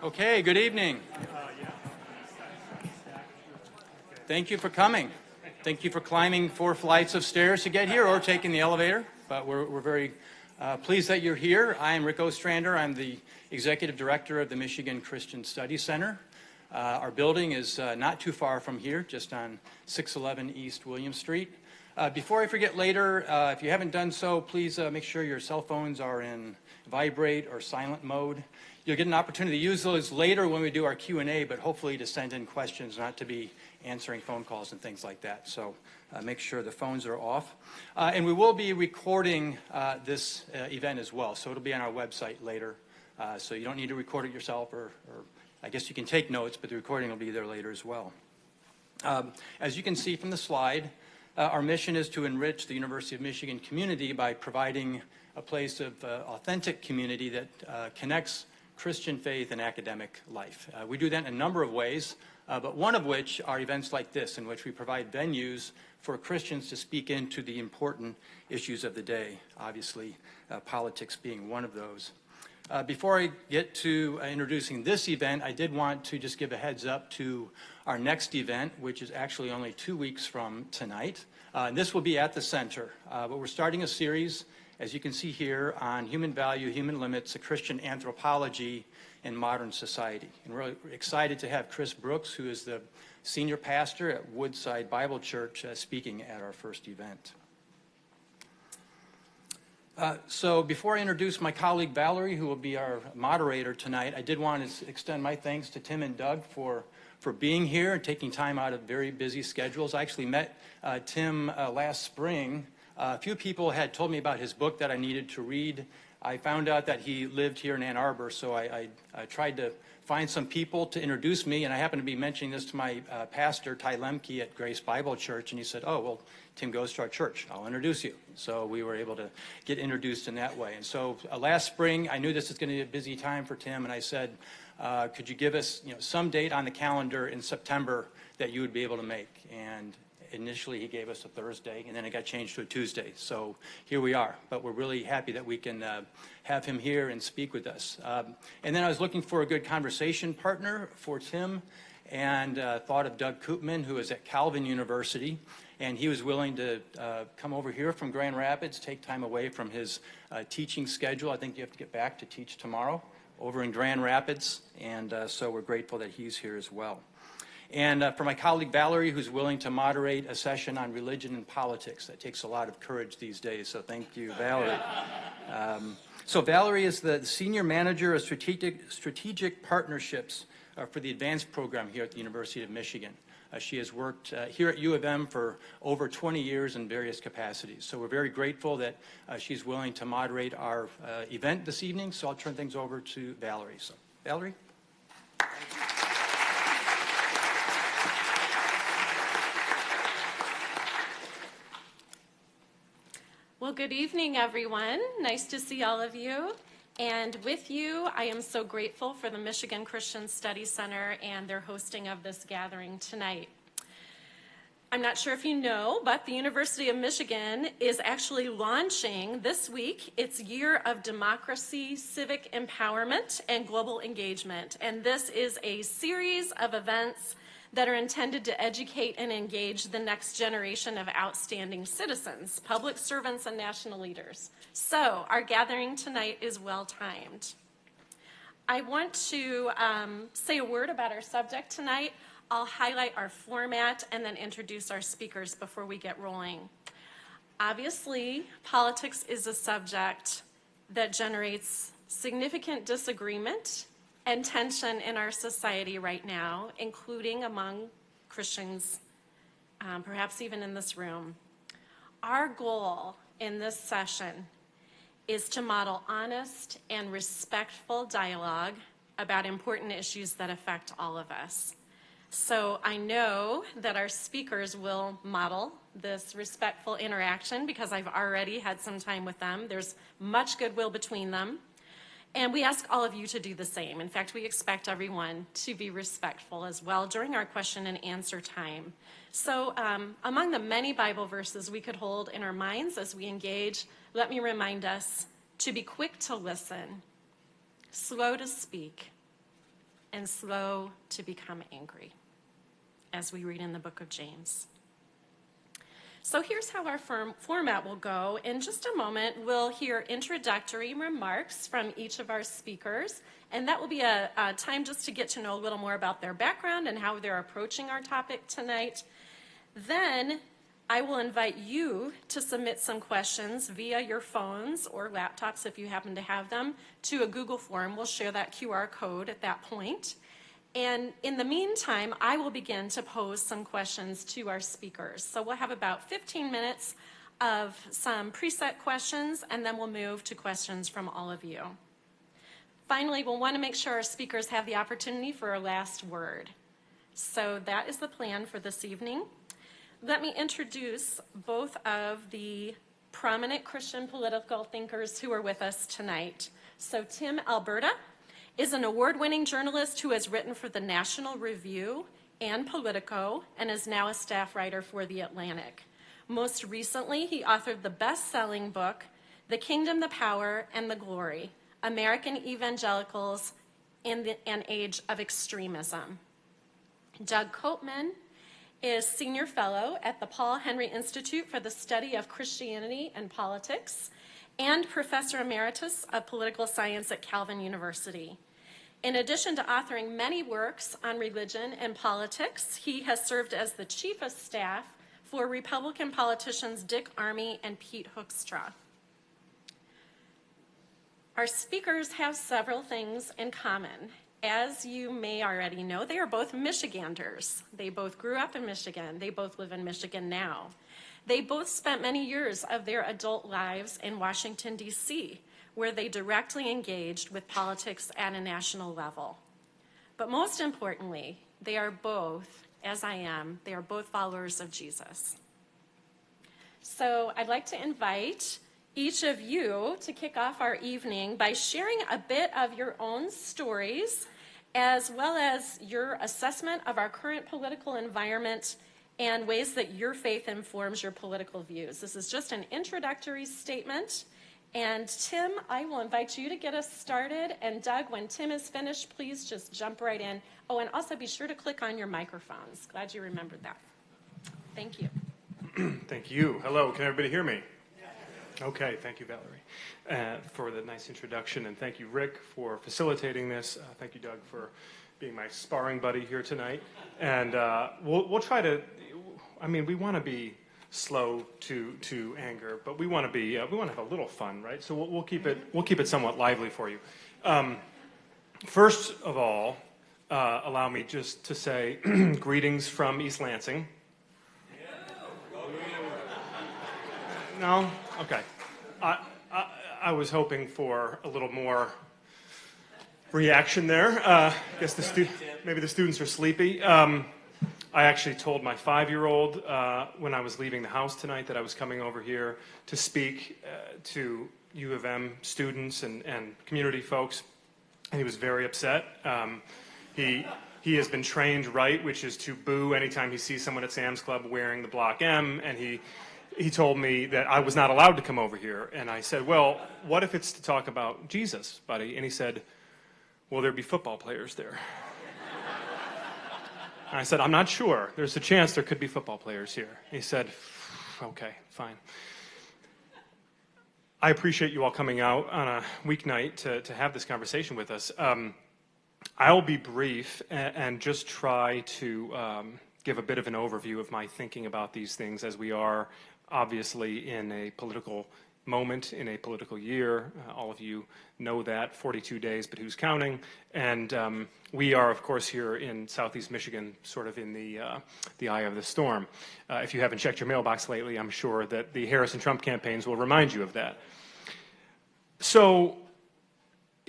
Okay, good evening. Thank you for coming. Thank you for climbing 4 flights of stairs to get here or taking the elevator. But we're very pleased that you're here. I am Rick Ostrander. I'm the Executive Director of the Michigan Christian Studies Center. Our building is not too far from here, just on 611 East William Street. Before I forget later, if you haven't done so, please make sure your cell phones are in vibrate or silent mode. You'll get an opportunity to use those later when we do our Q&A, but hopefully to send in questions, not to be answering phone calls and things like that. So make sure the phones are off. And we will be recording this event as well, so it'll be on our website later. So you don't need to record it yourself, or I guess you can take notes, but the recording will be there later as well. As you can see from the slide, our mission is to enrich the University of Michigan community by providing a place of authentic community that connects Christian faith and academic life. We do that in a number of ways, but one of which are events like this, in which we provide venues for Christians to speak into the important issues of the day, obviously politics being one of those. Before I get to introducing this event, I did want to just give a heads up to our next event, which is actually only 2 weeks from tonight. And this will be at the center, but we're starting a series, as you can see here, on human value, human limits, a Christian anthropology in modern society. And we're really excited to have Chris Brooks, who is the senior pastor at Woodside Bible Church, speaking at our first event. So before I introduce my colleague Valerie, who will be our moderator tonight, I did want to extend my thanks to Tim and Doug for being here and taking time out of very busy schedules. I actually met Tim last spring. A few people had told me about his book that I needed to read. I found out that he lived here in Ann Arbor, so I tried to find some people to introduce me, and I happened to be mentioning this to my pastor, Ty Lemke, at Grace Bible Church, and he said, "Oh, well, Tim goes to our church. I'll introduce you." So we were able to get introduced in that way. And so last spring, I knew this was going to be a busy time for Tim, and I said, could you give us some date on the calendar in September that you would be able to make? And initially, he gave us a Thursday, and then it got changed to a Tuesday. So here we are. But we're really happy that we can have him here and speak with us. And then I was looking for a good conversation partner for Tim, and thought of Doug Koopman, who is at Calvin University. And he was willing to come over here from Grand Rapids, take time away from his teaching schedule. I think you have to get back to teach tomorrow over in Grand Rapids. And so we're grateful that he's here as well. And for my colleague Valerie, who's willing to moderate a session on religion and politics. That takes a lot of courage these days, so thank you, Valerie. So Valerie is the Senior Manager of Strategic Partnerships for the Advanced Program here at the University of Michigan. She has worked here at U of M for over 20 years in various capacities. So we're very grateful that she's willing to moderate our event this evening. So I'll turn things over to Valerie. So, Valerie? Well, good evening, everyone. Nice to see all of you. And with you, I am so grateful for the Michigan Christian Studies Center and their hosting of this gathering tonight. I'm not sure if you know, but the University of Michigan is actually launching this week its Year of Democracy, Civic Empowerment, and Global Engagement. And this is a series of events that are intended to educate and engage the next generation of outstanding citizens, public servants, and national leaders. So our gathering tonight is well-timed. I want to say a word about our subject tonight. I'll highlight our format and then introduce our speakers before we get rolling. Obviously, politics is a subject that generates significant disagreement and tension in our society right now, including among Christians, perhaps even in this room. Our goal in this session is to model honest and respectful dialogue about important issues that affect all of us. So I know that our speakers will model this respectful interaction because I've already had some time with them. There's much goodwill between them. And we ask all of you to do the same. In fact, we expect everyone to be respectful as well during our question and answer time. So among the many Bible verses we could hold in our minds as we engage, let me remind us to be quick to listen, slow to speak, and slow to become angry, as we read in the book of James. So here's how our format will go. In just a moment, we'll hear introductory remarks from each of our speakers, and that will be a time just to get to know a little more about their background and how they're approaching our topic tonight. Then I will invite you to submit some questions via your phones or laptops, if you happen to have them, to a Google form. We'll share that QR code at that point. And in the meantime, I will begin to pose some questions to our speakers. So we'll have about 15 minutes of some preset questions, and then we'll move to questions from all of you. Finally, we'll want to make sure our speakers have the opportunity for a last word. So that is the plan for this evening. Let me introduce both of the prominent Christian political thinkers who are with us tonight. So Tim Alberta is an award-winning journalist who has written for the National Review and Politico and is now a staff writer for The Atlantic. Most recently, he authored the best-selling book, The Kingdom, the Power, and the Glory, American Evangelicals in an Age of Extremism. Doug Koopman is Senior Fellow at the Paul Henry Institute for the Study of Christianity and Politics and Professor Emeritus of Political Science at Calvin University. In addition to authoring many works on religion and politics, he has served as the Chief of Staff for Republican politicians Dick Armey and Pete Hoekstra. Our speakers have several things in common. As you may already know, they are both Michiganders. They both grew up in Michigan. They both live in Michigan now. They both spent many years of their adult lives in Washington, D.C., where they directly engaged with politics at a national level. But most importantly, they are both, as I am, they are both followers of Jesus. So I'd like to invite each of you to kick off our evening by sharing a bit of your own stories, as well as your assessment of our current political environment and ways that your faith informs your political views. This is just an introductory statement. And Tim, I will invite you to get us started. And Doug, when Tim is finished, please just jump right in. Oh, and also be sure to click on your microphones. Glad you remembered that. Thank you. Thank you. Hello, can everybody hear me? Okay, thank you, Valerie, for the nice introduction. And thank you, Rick, for facilitating this. Thank you, Doug, for being my sparring buddy here tonight. And we'll try to, we want to be slow to anger, but we want to have a little fun, right? So we'll keep it somewhat lively for you. First of all, allow me just to say greetings from East Lansing. No? Okay. I was hoping for a little more reaction there. I guess maybe the students are sleepy. I actually told my 5-year-old when I was leaving the house tonight that I was coming over here to speak to U of M students and community folks, and he was very upset. He has been trained right, which is to boo anytime he sees someone at Sam's Club wearing the Block M, and he told me that I was not allowed to come over here. And I said, well, what if it's to talk about Jesus, buddy? And he said, will there be football players there? And I said, I'm not sure. There's a chance there could be football players here. He said, okay, fine. I appreciate you all coming out on a weeknight to have this conversation with us. I'll be brief and just try to give a bit of an overview of my thinking about these things, as we are obviously in a political moment, in a political year. All of you know that, 42 days, but who's counting? And we are, of course, here in southeast Michigan, sort of in the eye of the storm. If you haven't checked your mailbox lately, I'm sure that the Harris and Trump campaigns will remind you of that. So,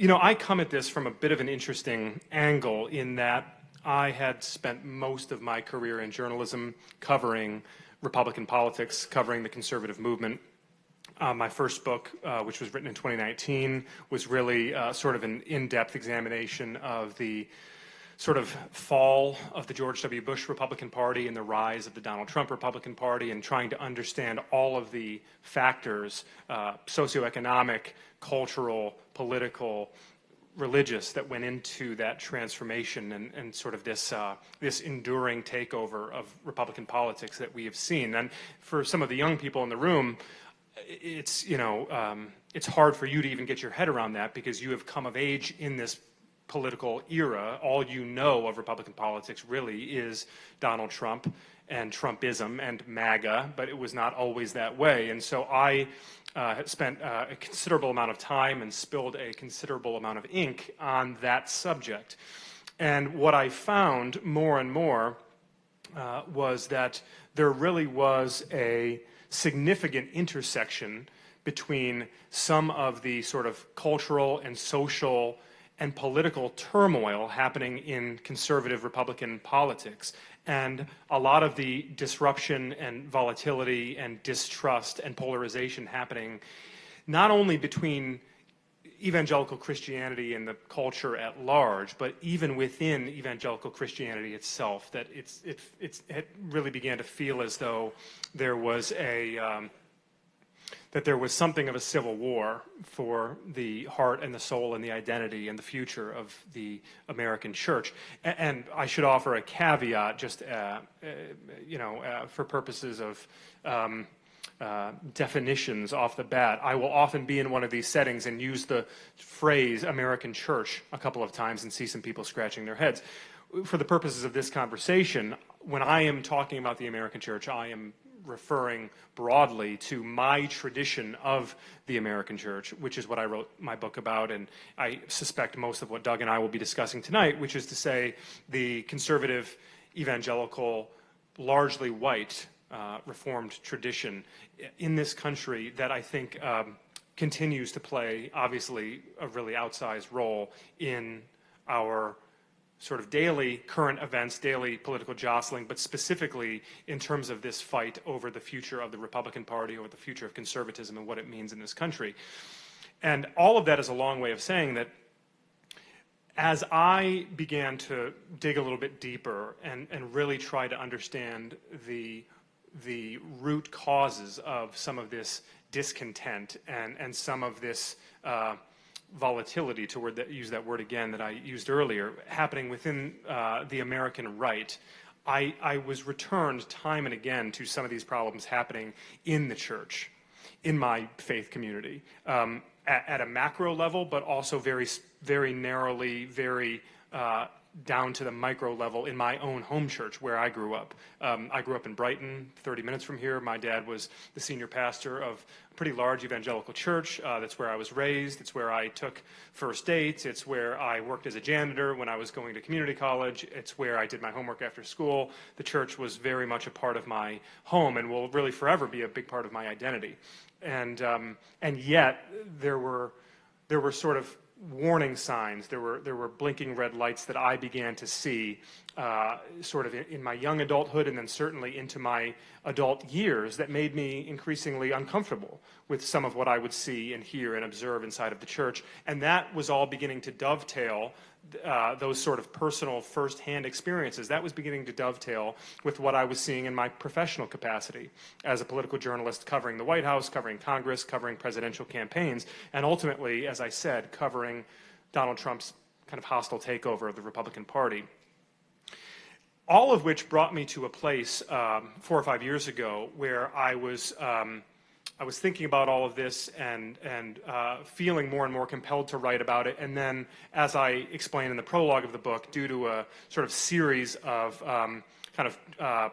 I come at this from a bit of an interesting angle in that I had spent most of my career in journalism covering Republican politics, covering the conservative movement. My first book, which was written in 2019, was really sort of an in-depth examination of the sort of fall of the George W. Bush Republican Party and the rise of the Donald Trump Republican Party, and trying to understand all of the factors, socioeconomic, cultural, political, religious that went into that transformation and sort of this enduring takeover of Republican politics that we have seen. And for some of the young people in the room, it's hard for you to even get your head around that because you have come of age in this political era. All you know of Republican politics really is Donald Trump and Trumpism and MAGA, but it was not always that way. And so I spent a considerable amount of time and spilled a considerable amount of ink on that subject. And what I found more and more was that there really was a significant intersection between some of the sort of cultural and social and political turmoil happening in conservative Republican politics, and a lot of the disruption and volatility and distrust and polarization happening not only between evangelical Christianity and the culture at large, but even within evangelical Christianity itself, that it really began to feel as though there was that there was something of a civil war for the heart and the soul and the identity and the future of the American church. And I should offer a caveat, just for purposes of definitions off the bat. I will often be in one of these settings and use the phrase American church a couple of times and see some people scratching their heads. For the purposes of this conversation, when I am talking about the American church, I am referring broadly to my tradition of the American church, which is what I wrote my book about, and I suspect most of what Doug and I will be discussing tonight, which is to say the conservative, evangelical, largely white, Reformed tradition in this country that I think continues to play, obviously, a really outsized role in our sort of daily current events, daily political jostling, but specifically in terms of this fight over the future of the Republican Party, over the future of conservatism and what it means in this country. And all of that is a long way of saying that as I began to dig a little bit deeper and really try to understand the root causes of some of this discontent and some of this volatility, to use that word again that I used earlier, happening within the American right, I was returned time and again to some of these problems happening in the church, in my faith community, at a macro level, but also very, very narrowly, very down to the micro level in my own home church where I grew up. I grew up in Brighton, 30 minutes from here. My dad was the senior pastor of a pretty large evangelical church. That's where I was raised. It's where I took first dates. It's where I worked as a janitor when I was going to community college. It's where I did my homework after school. The church was very much a part of my home and will really forever be a big part of my identity. And yet there were sort of warning signs. There were blinking red lights that I began to see sort of in my young adulthood and then certainly into my adult years that made me increasingly uncomfortable with some of what I would see and hear and observe inside of the church. And that was all beginning to dovetail those sort of personal first-hand experiences. That was beginning to dovetail with what I was seeing in my professional capacity as a political journalist covering the White House, covering Congress, covering presidential campaigns, and ultimately, as I said, covering Donald Trump's kind of hostile takeover of the Republican Party. All of which brought me to a place 4 or 5 years ago where I was thinking about all of this and feeling more and more compelled to write about it. And then, as I explain in the prologue of the book, due to a sort of series of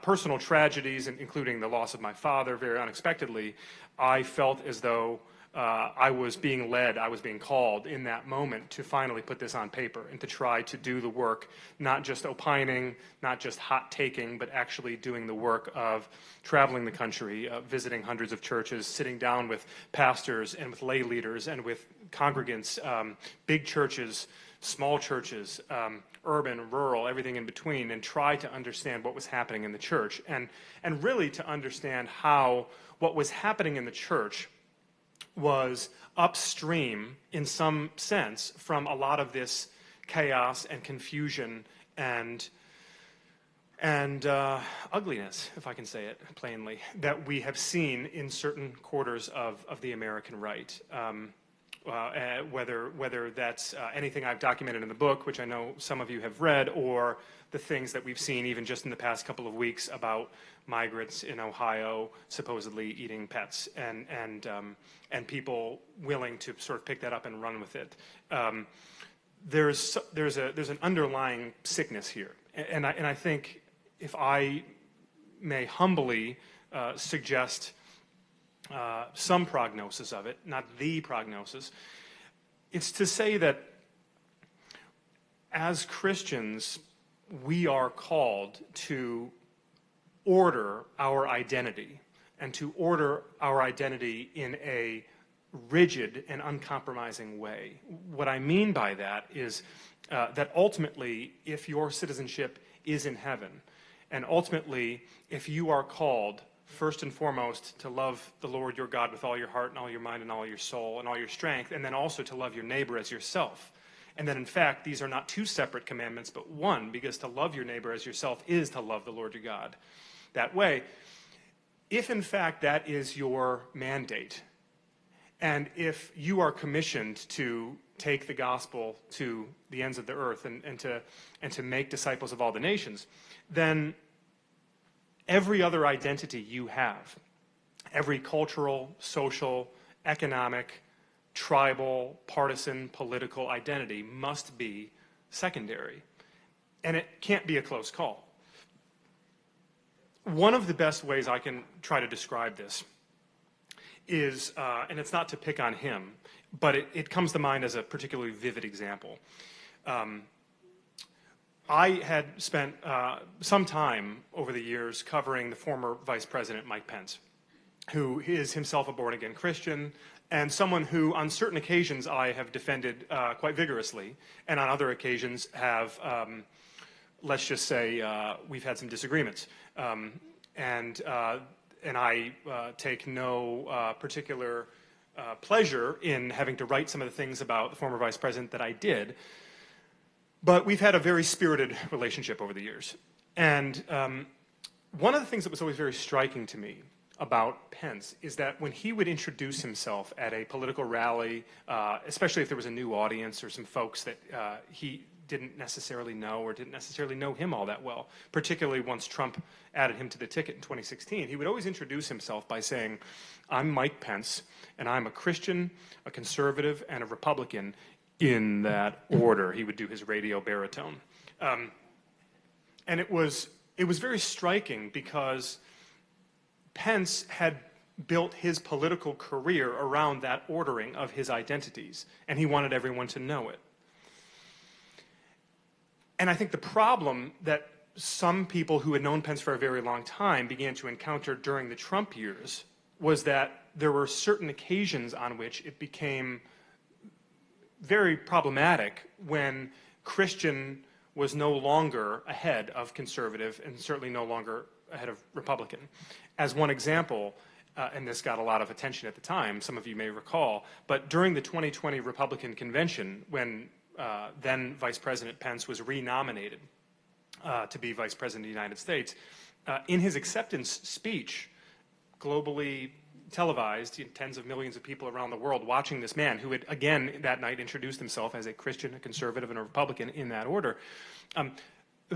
personal tragedies, including the loss of my father very unexpectedly, I felt as though I was being led, I was being called in that moment to finally put this on paper and to try to do the work, not just opining, not just hot-taking, but actually doing the work of traveling the country, visiting hundreds of churches, sitting down with pastors and with lay leaders and with congregants, big churches, small churches, urban, rural, everything in between, and try to understand what was happening in the church and really to understand how what was happening in the church was upstream, in some sense, from a lot of this chaos and confusion and ugliness, if I can say it plainly, that we have seen in certain quarters of the American right. whether that's anything I've documented in the book, which I know some of you have read, or the things that we've seen even just in the past couple of weeks about migrants in Ohio supposedly eating pets, and people willing to sort of pick that up and run with it. There's an underlying sickness here, and I think, if I may humbly suggest some prognosis of it, not the prognosis, it's to say that as Christians, we are called to order our identity, and to order our identity in a rigid and uncompromising way. What I mean by that is that ultimately, if your citizenship is in heaven, and ultimately, if you are called first and foremost to love the Lord your God with all your heart and all your mind and all your soul and all your strength, and then also to love your neighbor as yourself. And that in fact, these are not two separate commandments, but one, because to love your neighbor as yourself is to love the Lord your God. That way, if in fact that is your mandate, and if you are commissioned to take the gospel to the ends of the earth and to make disciples of all the nations, then every other identity you have, every cultural, social, economic, tribal, partisan, political identity must be secondary. And it can't be a close call. One of the best ways I can try to describe this is, and it's not to pick on him, but it comes to mind as a particularly vivid example. I had spent some time over the years covering the former Vice President Mike Pence, who is himself a born-again Christian, and someone who on certain occasions I have defended quite vigorously, and on other occasions have, let's just say, we've had some disagreements. And I take no particular pleasure in having to write some of the things about the former Vice President that I did. But we've had a very spirited relationship over the years. And one of the things that was always very striking to me about Pence is that when he would introduce himself at a political rally, especially if there was a new audience or some folks that he didn't necessarily know or didn't necessarily know him all that well, particularly once Trump added him to the ticket in 2016, he would always introduce himself by saying, "I'm Mike Pence, and I'm a Christian, a conservative, and a Republican, in that order." He would do his radio baritone. And it was very striking because Pence had built his political career around that ordering of his identities, and he wanted everyone to know it. And I think the problem that some people who had known Pence for a very long time began to encounter during the Trump years was that there were certain occasions on which it became very problematic when Christian was no longer ahead of conservative and certainly no longer ahead of Republican. As one example, and this got a lot of attention at the time, some of you may recall, but during the 2020 Republican convention, when then Vice President Pence was renominated to be Vice President of the United States, in his acceptance speech, globally televised, tens of millions of people around the world watching this man who had, again, that night introduced himself as a Christian, a conservative, and a Republican in that order.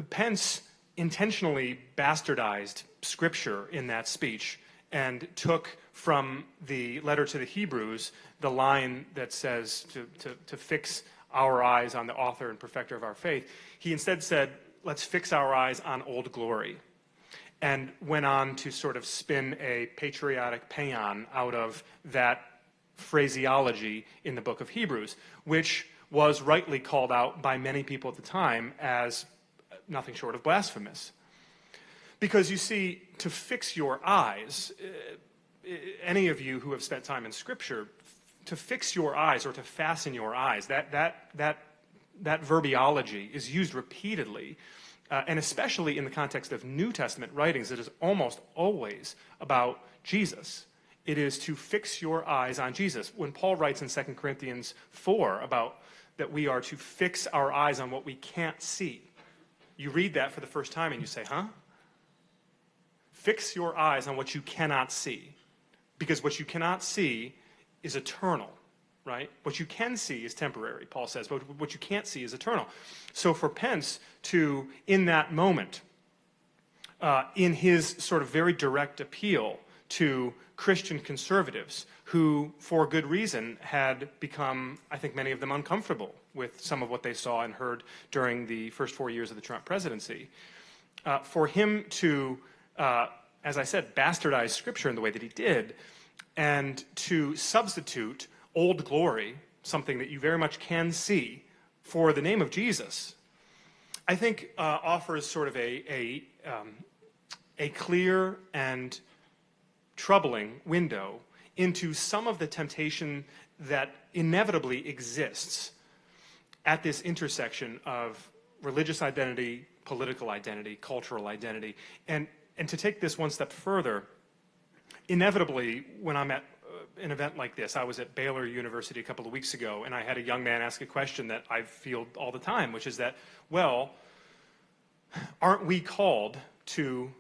Pence intentionally bastardized scripture in that speech and took from the letter to the Hebrews the line that says to fix our eyes on the author and perfecter of our faith. He instead said, let's fix our eyes on Old Glory, and went on to sort of spin a patriotic paean out of that phraseology in the book of Hebrews, which was rightly called out by many people at the time as nothing short of blasphemous. Because you see, to fix your eyes, any of you who have spent time in Scripture, to fix your eyes or to fasten your eyes, that verbiology is used repeatedly, and especially in the context of New Testament writings, it is almost always about Jesus. It is to fix your eyes on Jesus. When Paul writes in 2 Corinthians 4 about that we are to fix our eyes on what we can't see, you read that for the first time and you say, huh? Fix your eyes on what you cannot see, because what you cannot see is eternal, right? What you can see is temporary, Paul says, but what you can't see is eternal. So for Pence to, in that moment, in his sort of very direct appeal to Christian conservatives who, for good reason, had become, I think many of them, uncomfortable with some of what they saw and heard during the first 4 years of the Trump presidency, for him to, as I said, bastardize Scripture in the way that he did, and to substitute Old Glory, something that you very much can see, for the name of Jesus, I think offers sort of a clear and troubling window into some of the temptation that inevitably exists at this intersection of religious identity, political identity, cultural identity. And to take this one step further, inevitably, when I'm at an event like this, I was at Baylor University a couple of weeks ago, and I had a young man ask a question that I field all the time, which is that, well, aren't we called to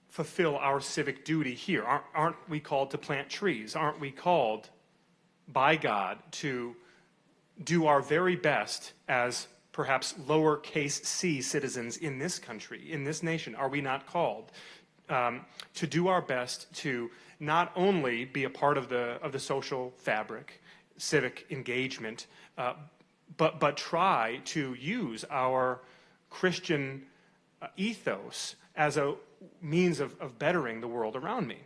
fulfill our civic duty here? Aren't we called to plant trees? Aren't we called by God to do our very best as perhaps lowercase c citizens in this country, in this nation? Are we not called to do our best to not only be a part of the social fabric, civic engagement, but try to use our Christian ethos as a means of bettering the world around me?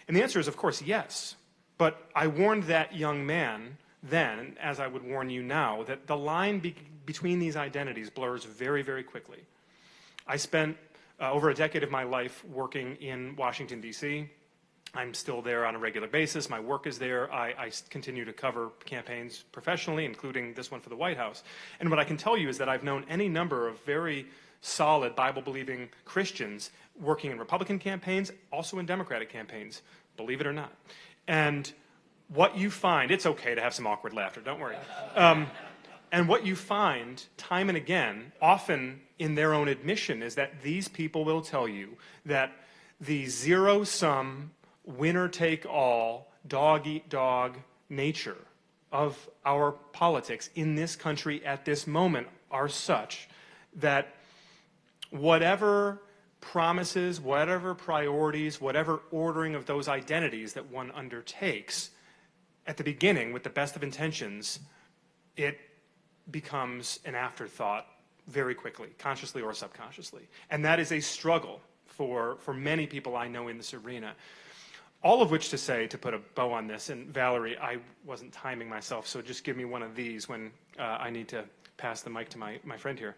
And the answer is, of course, yes. But I warned that young man then, as I would warn you now, that the line between these identities blurs very, very quickly. I spent over a decade of my life working in Washington, D.C. I'm still there on a regular basis. My work is there. I continue to cover campaigns professionally, including this one for the White House. And what I can tell you is that I've known any number of very solid Bible-believing Christians working in Republican campaigns, also in Democratic campaigns, believe it or not. And what you find, it's okay to have some awkward laughter, don't worry. And what you find time and again, often in their own admission, is that these people will tell you that the zero-sum, winner-take-all, dog-eat-dog nature of our politics in this country at this moment are such that whatever promises, whatever priorities, whatever ordering of those identities that one undertakes, at the beginning, with the best of intentions, it becomes an afterthought very quickly, consciously or subconsciously. And that is a struggle for many people I know in this arena. All of which to say, to put a bow on this, and Valerie, I wasn't timing myself, so just give me one of these when I need to pass the mic to my friend here.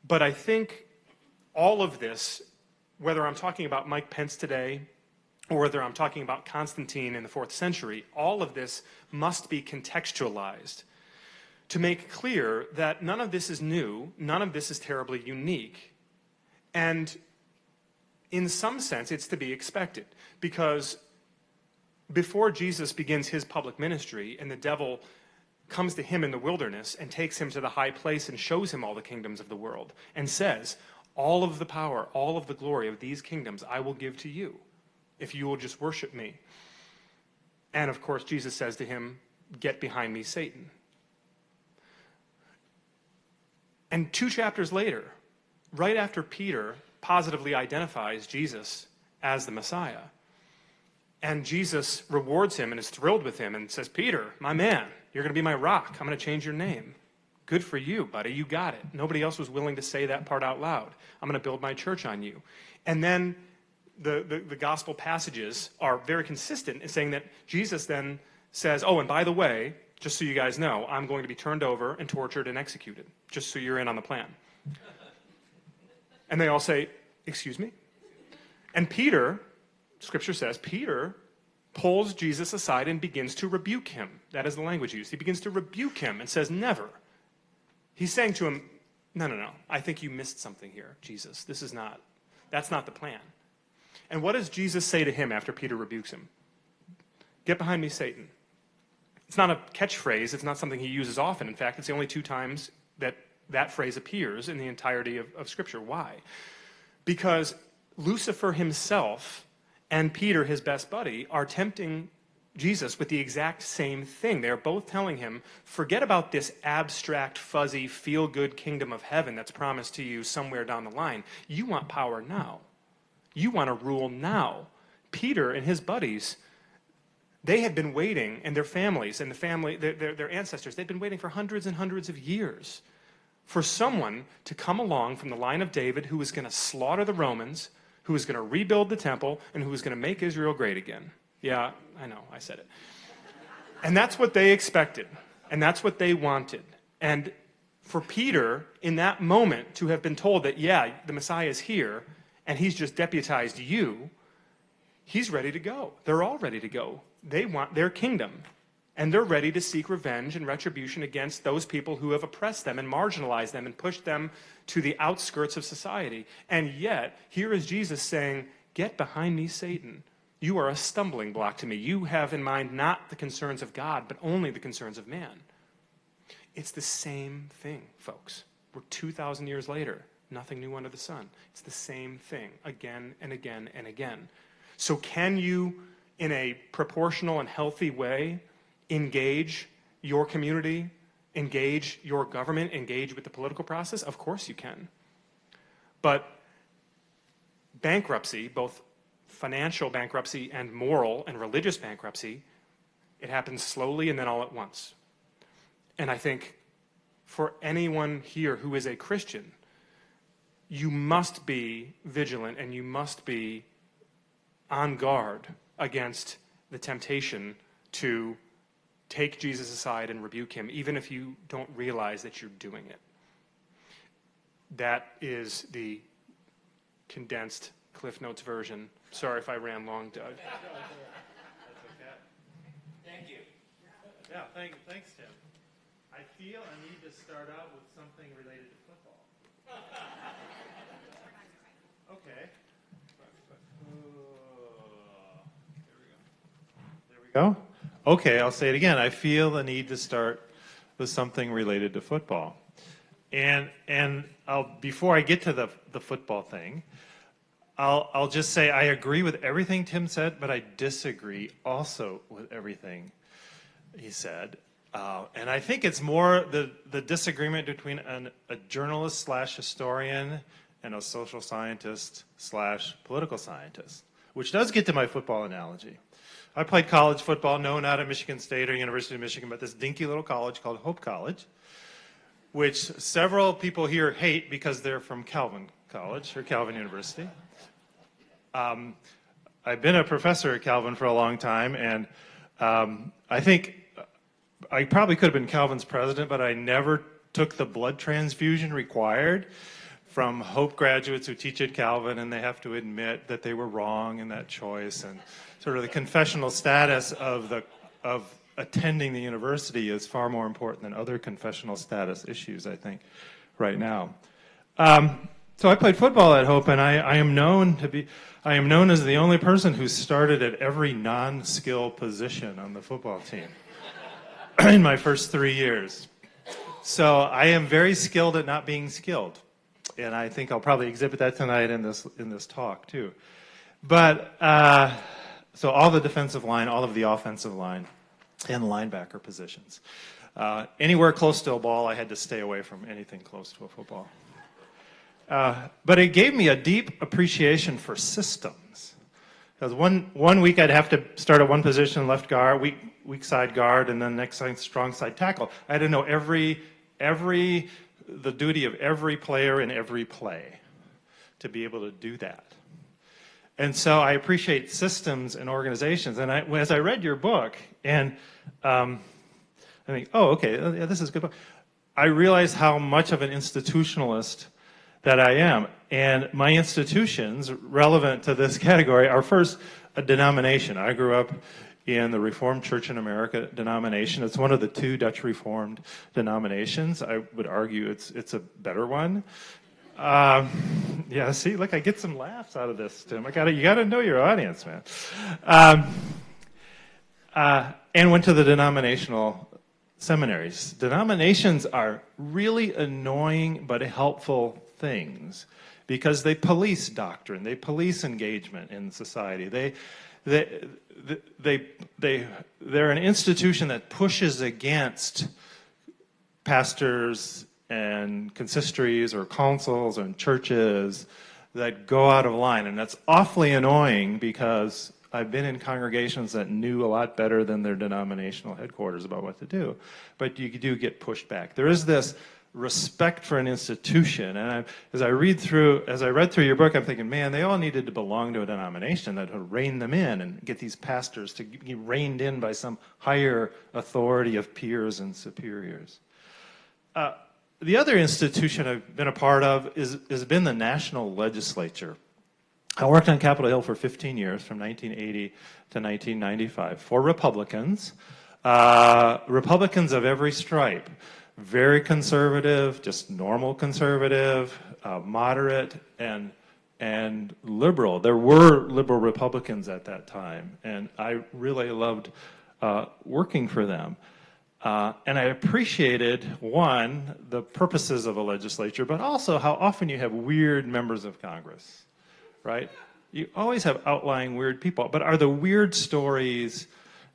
But I think all of this, whether I'm talking about Mike Pence today, or whether I'm talking about Constantine in the 4th century, all of this must be contextualized to make clear that none of this is new, none of this is terribly unique. And in some sense, it's to be expected, because before Jesus begins his public ministry and the devil comes to him in the wilderness and takes him to the high place and shows him all the kingdoms of the world and says, all of the power, all of the glory of these kingdoms I will give to you if you will just worship me. And of course, Jesus says to him, get behind me, Satan. And 2 chapters later, right after Peter positively identifies Jesus as the Messiah, and Jesus rewards him and is thrilled with him and says, Peter, my man, you're going to be my rock. I'm going to change your name. Good for you, buddy. You got it. Nobody else was willing to say that part out loud. I'm going to build my church on you. And then the gospel passages are very consistent in saying that Jesus then says, oh, and by the way, just so you guys know, I'm going to be turned over and tortured and executed, just so you're in on the plan. And they all say, excuse me? And Peter, Scripture says, Peter pulls Jesus aside and begins to rebuke him. That is the language used. He begins to rebuke him and says, never. He's saying to him, no, I think you missed something here, Jesus. That's not the plan. And what does Jesus say to him after Peter rebukes him? Get behind me, Satan. It's not a catchphrase. It's not something he uses often. In fact, it's the only 2 times that phrase appears in the entirety of Scripture. Why? Because Lucifer himself and Peter, his best buddy, are tempting Jesus with the exact same thing. They're both telling him, forget about this abstract, fuzzy, feel-good kingdom of heaven that's promised to you somewhere down the line. You want power now. You want to rule now. Peter and his buddies, they had been waiting, and their families and their ancestors, they'd been waiting for hundreds and hundreds of years for someone to come along from the line of David who was going to slaughter the Romans, who was going to rebuild the temple, and who was going to make Israel great again. Yeah, I know, I said it. And that's what they expected, and that's what they wanted. And for Peter, in that moment, to have been told that, yeah, the Messiah is here, and he's just deputized you, he's ready to go. They're all ready to go. They want their kingdom, and they're ready to seek revenge and retribution against those people who have oppressed them and marginalized them and pushed them to the outskirts of society. And yet, here is Jesus saying, get behind me, Satan. You are a stumbling block to me. You have in mind not the concerns of God, but only the concerns of man. It's the same thing, folks. We're 2,000 years later. Nothing new under the sun. It's the same thing again and again and again. So can you, in a proportional and healthy way, engage your community, engage your government, engage with the political process? Of course you can. But bankruptcy, both financial bankruptcy and moral and religious bankruptcy, it happens slowly and then all at once. And I think for anyone here who is a Christian, you must be vigilant and you must be on guard against the temptation to take Jesus aside and rebuke him, even if you don't realize that you're doing it. That is the condensed Cliff Notes version. Sorry if I ran long, Doug. That's okay. Thank you. Yeah, thanks, Tim. I feel I need to start out with something related to football. Okay. There we go. Okay, I'll say it again. I feel the need to start with something related to football. And before I get to the football thing, I'll just say I agree with everything Tim said, but I disagree also with everything he said. And I think it's more the disagreement between a journalist / historian and a social scientist / political scientist, which does get to my football analogy. I played college football, no, not at Michigan State or University of Michigan, but this dinky little college called Hope College, which several people here hate because they're from Calvin College or Calvin University. I've been a professor at Calvin for a long time, and I think I probably could have been Calvin's president, but I never took the blood transfusion required from Hope graduates who teach at Calvin, and they have to admit that they were wrong in that choice. And sort of the confessional status of attending the university is far more important than other confessional status issues, I think, right now. So I played football at Hope, and I am known as the only person who started at every non-skill position on the football team in my first 3 years. So I am very skilled at not being skilled, and I think I'll probably exhibit that tonight in this talk too. But so all the defensive line, all of the offensive line, and linebacker positions. Anywhere close to a ball, I had to stay away from anything close to a football. But it gave me a deep appreciation for systems. Because one week I'd have to start at one position, left guard, weak side guard, and then next side, strong side tackle. I had to know the duty of every player in every play to be able to do that. And so I appreciate systems and organizations. And as I read your book, and I think, oh, okay, yeah, this is a good book. I realized how much of an institutionalist that I am. And my institutions relevant to this category are first a denomination. I grew up in the Reformed Church in America denomination. It's one of the two Dutch Reformed denominations. I would argue it's a better one. Yeah, see, look, I get some laughs out of this, Tim. You gotta know your audience, man. And went to the denominational seminaries. Denominations are really annoying but helpful things because they police doctrine, they police engagement in society. they're an institution that pushes against pastors and consistories or councils and churches that go out of line. And that's awfully annoying because I've been in congregations that knew a lot better than their denominational headquarters about what to do. But you do get pushed back. There is this respect for an institution. And as I read through your book, I'm thinking, man, they all needed to belong to a denomination that would rein them in and get these pastors to be reined in by some higher authority of peers and superiors. The other institution I've been a part of has been the national legislature. I worked on Capitol Hill for 15 years, from 1980 to 1995, for Republicans. Republicans of every stripe. Very conservative, just normal conservative, moderate, and liberal. There were liberal Republicans at that time, and I really loved working for them. And I appreciated, one, the purposes of a legislature, but also how often you have weird members of Congress, right? You always have outlying weird people, but are the weird stories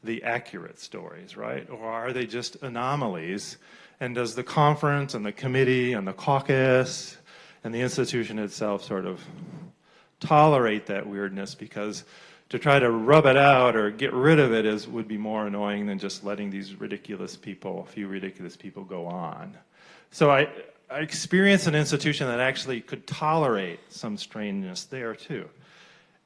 the accurate stories, right? Or are they just anomalies? And does the conference and the committee and the caucus and the institution itself sort of tolerate that weirdness? Because to try to rub it out or get rid of it would be more annoying than just letting these a few ridiculous people go on. So I experienced an institution that actually could tolerate some strangeness there too.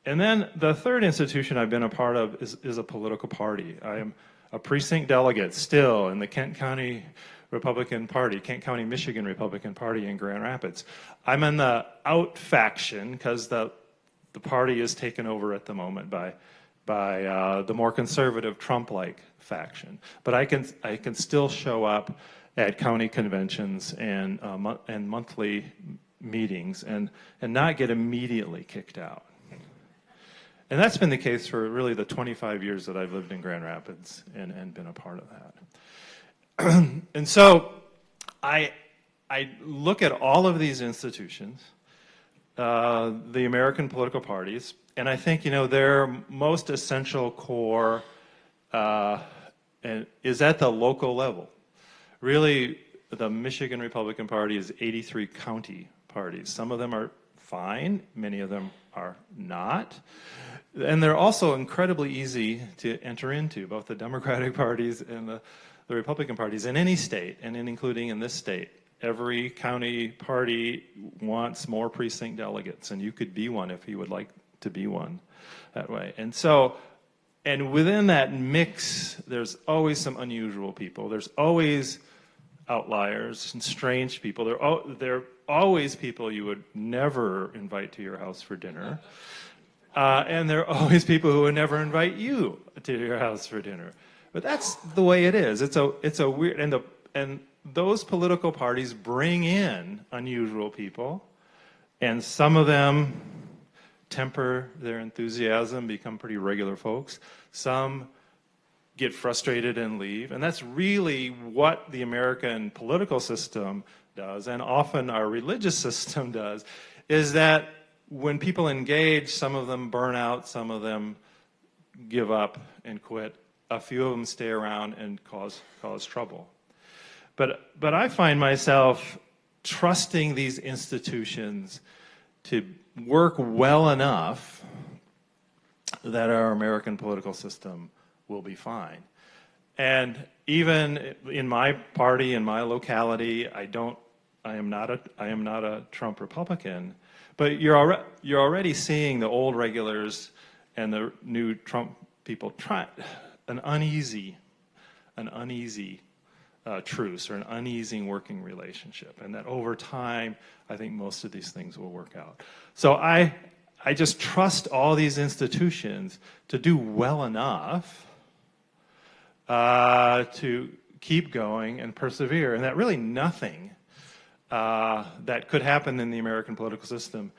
And then the third institution I've been a part of is a political party. I am a precinct delegate still in the Kent County Republican Party, Kent County, Michigan Republican Party in Grand Rapids. I'm in the out faction because the party is taken over at the moment by the more conservative Trump-like faction. But I can still show up at county conventions and monthly meetings and not get immediately kicked out. And that's been the case for really the 25 years that I've lived in Grand Rapids and been a part of that. And so I look at all of these institutions, the American political parties, and I think, their most essential core is at the local level. Really, the Michigan Republican Party is 83 county parties. Some of them are fine, many of them are not. And they're also incredibly easy to enter into, both the Democratic parties and the Republican parties in any state, and including in this state. Every county party wants more precinct delegates, and you could be one if you would like to be one that way. And within that mix, there's always some unusual people. There's always outliers and strange people. There are always people you would never invite to your house for dinner. And there are always people who would never invite you to your house for dinner. But that's the way it is. It's a weird, and those political parties bring in unusual people, and some of them temper their enthusiasm, become pretty regular folks. Some get frustrated and leave, and that's really what the American political system does, and often our religious system does, is that when people engage, some of them burn out, some of them give up and quit. A few of them stay around and cause trouble. But I find myself trusting these institutions to work well enough that our American political system will be fine. And even in my party, in my locality, I am not a Trump Republican, but you're already seeing the old regulars and the new Trump people try an uneasy truce or an uneasy working relationship, and that over time, I think most of these things will work out. So I just trust all these institutions to do well enough to keep going and persevere, and that really nothing that could happen in the American political system.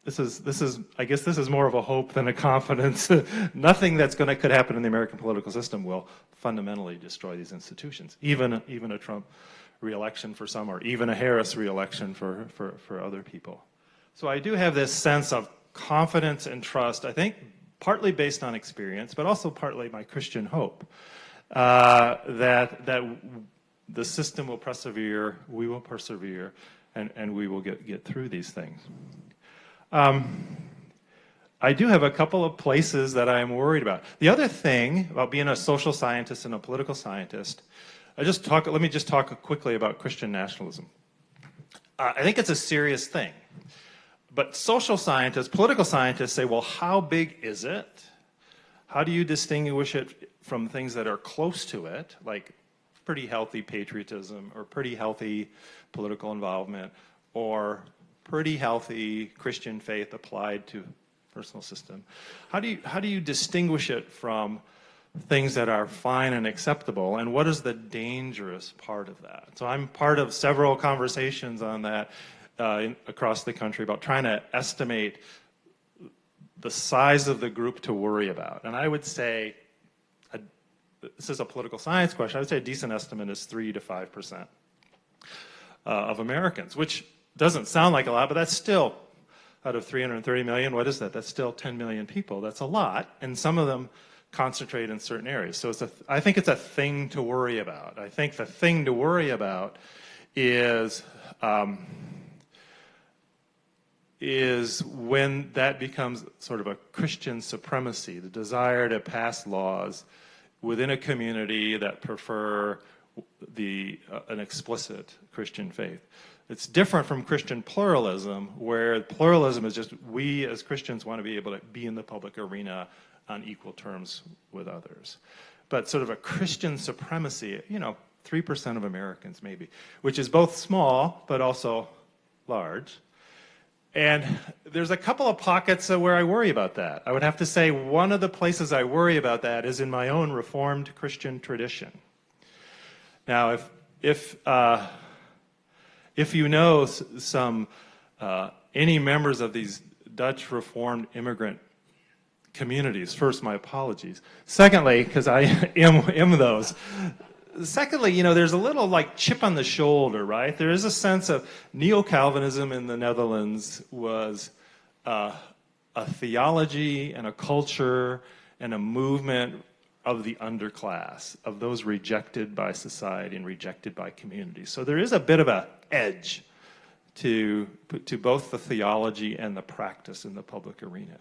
I guess this is more of a hope than a confidence. Nothing could happen in the American political system will fundamentally destroy these institutions. Even a Trump re-election for some, or even a Harris re-election for other people. So I do have this sense of confidence and trust. I think partly based on experience, but also partly my Christian hope, that the system will persevere, we will persevere, and we will get through these things. I do have a couple of places that I am worried about. The other thing about being a social scientist and a political scientist, let me just talk quickly about Christian nationalism. I think it's a serious thing. But social scientists, political scientists say, well, how big is it? How do you distinguish it from things that are close to it, like pretty healthy patriotism or pretty healthy political involvement or pretty healthy Christian faith applied to personal system? How do you distinguish it from things that are fine and acceptable, and what is the dangerous part of that? So I'm part of several conversations on that across the country about trying to estimate the size of the group to worry about. And I would say, this is a political science question, I would say a decent estimate is 3 to 5% of Americans, which doesn't sound like a lot, but that's still, out of 330 million, what is that? That's still 10 million people. That's a lot, and some of them concentrate in certain areas. So I think it's a thing to worry about. I think the thing to worry about is when that becomes sort of a Christian supremacy, the desire to pass laws within a community that prefer an explicit Christian faith. It's different from Christian pluralism, where pluralism is just we as Christians want to be able to be in the public arena on equal terms with others. But sort of a Christian supremacy, 3% of Americans maybe, which is both small but also large. And there's a couple of pockets where I worry about that. I would have to say one of the places I worry about that is in my own Reformed Christian tradition. Now, if you know any members of these Dutch Reformed immigrant communities, first, my apologies. Secondly, because I am those. Secondly, there's a little like chip on the shoulder, right? There is a sense of neo-Calvinism in the Netherlands was a theology and a culture and a movement of the underclass, of those rejected by society and rejected by community. So there is a bit of an edge to both the theology and the practice in the public arena.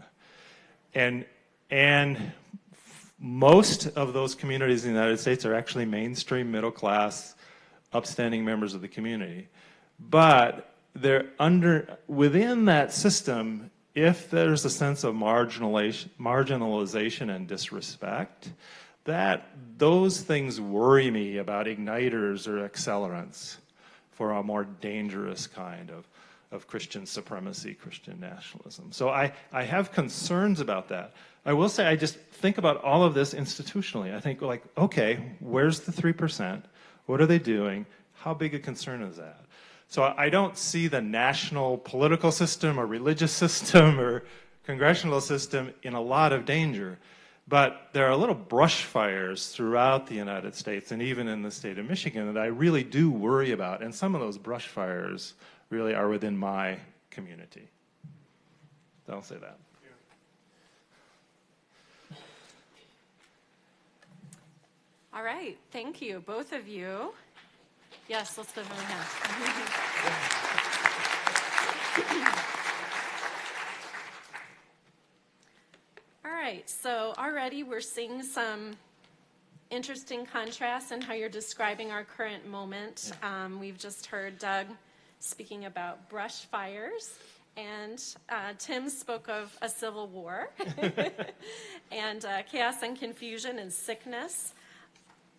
And most of those communities in the United States are actually mainstream middle class, upstanding members of the community. But within that system, if there's a sense of marginalization and disrespect, those things worry me about igniters or accelerants for a more dangerous kind of Christian supremacy, Christian nationalism. So I have concerns about that. I will say I just think about all of this institutionally. I think, okay, where's the 3%? What are they doing? How big a concern is that? So I don't see the national political system or religious system or congressional system in a lot of danger. But there are little brush fires throughout the United States and even in the state of Michigan that I really do worry about. And some of those brush fires really are within my community. I'll say that. All right, thank you, both of you. Yes, let's give them a hand. All right, so already we're seeing some interesting contrasts in how you're describing our current moment. We've just heard Doug speaking about brush fires, and Tim spoke of a civil war, and chaos and confusion and sickness.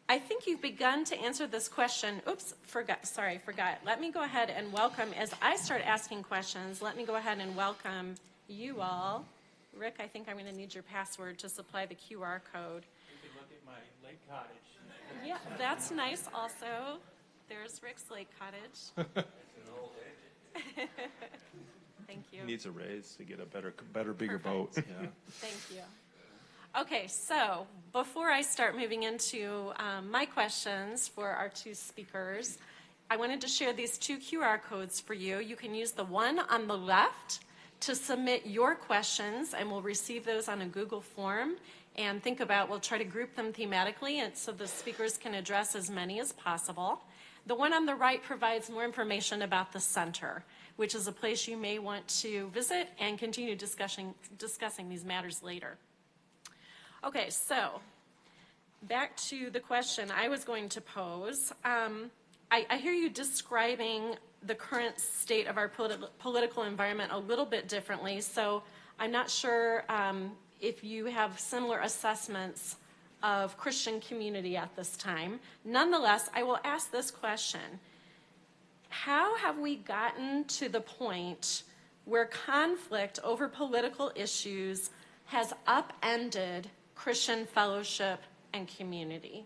I think you've begun to answer this question. Oops, forgot. Let me go ahead and welcome, as I start asking questions, let me go ahead and welcome you all. Rick, I think I'm going to need your password to supply the QR code. You can look at my lake cottage. Yeah, that's nice also. There's Rick's lake cottage. Thank you. He needs a raise to get a better, bigger boat. Perfect. Yeah. Thank you. Okay, so before I start moving into my questions for our two speakers, I wanted to share these two QR codes for you. You can use the one on the left to submit your questions, and we'll receive those on a Google form and think about, we'll try to group them thematically and so the speakers can address as many as possible. The one on the right provides more information about the center, which is a place you may want to visit and continue discussing these matters later. Okay, so back to the question I was going to pose. I hear you describing the current state of our political environment a little bit differently, so I'm not sure if you have similar assessments of Christian community at this time. Nonetheless, I will ask this question. How have we gotten to the point where conflict over political issues has upended Christian fellowship and community?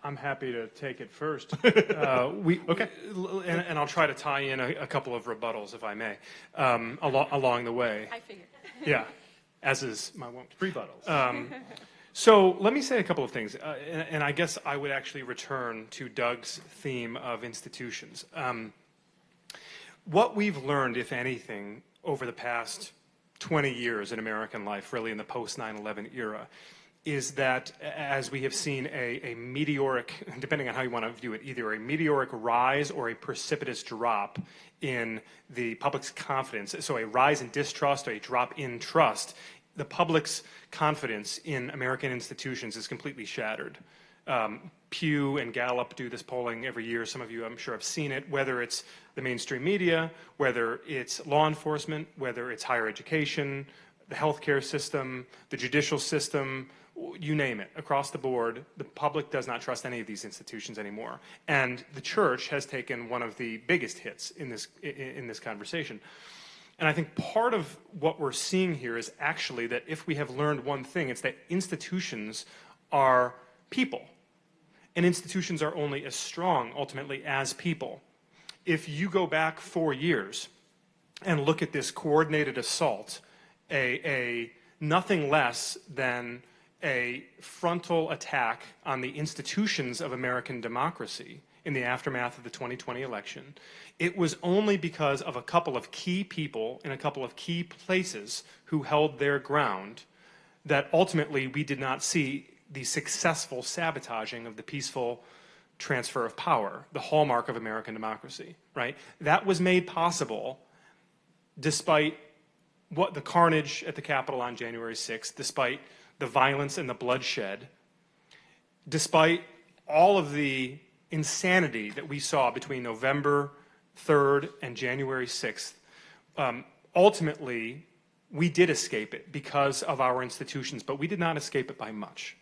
I'm happy to take it first. Okay. And I'll try to tie in a couple of rebuttals, if I may, along the way. I figured. Yeah, as is my wont. Rebuttals. So let me say a couple of things, and I guess I would actually return to Doug's theme of institutions. What we've learned, if anything, over the past 20 years in American life, really in the post-9/11 era, is that as we have seen a meteoric, depending on how you want to view it, either a meteoric rise or a precipitous drop in the public's confidence, so a rise in distrust or a drop in trust, the public's confidence in American institutions is completely shattered. Pew and Gallup do this polling every year. Some of you, I'm sure, have seen it, whether it's the mainstream media, whether it's law enforcement, whether it's higher education, the healthcare system, the judicial system, you name it, across the board, the public does not trust any of these institutions anymore. And the church has taken one of the biggest hits in this conversation. And I think part of what we're seeing here is actually that if we have learned one thing, it's that institutions are people. And institutions are only as strong, ultimately, as people. If you go back 4 years and look at this coordinated assault, a nothing less than a frontal attack on the institutions of American democracy in the aftermath of the 2020 election, it was only because of a couple of key people in a couple of key places who held their ground that ultimately we did not see the successful sabotaging of the peaceful transfer of power, the hallmark of American democracy, right? That was made possible despite what the carnage at the Capitol on January 6th, despite the violence and the bloodshed, despite all of the insanity that we saw between November 3rd and January 6th, ultimately, we did escape it because of our institutions, but we did not escape it by much.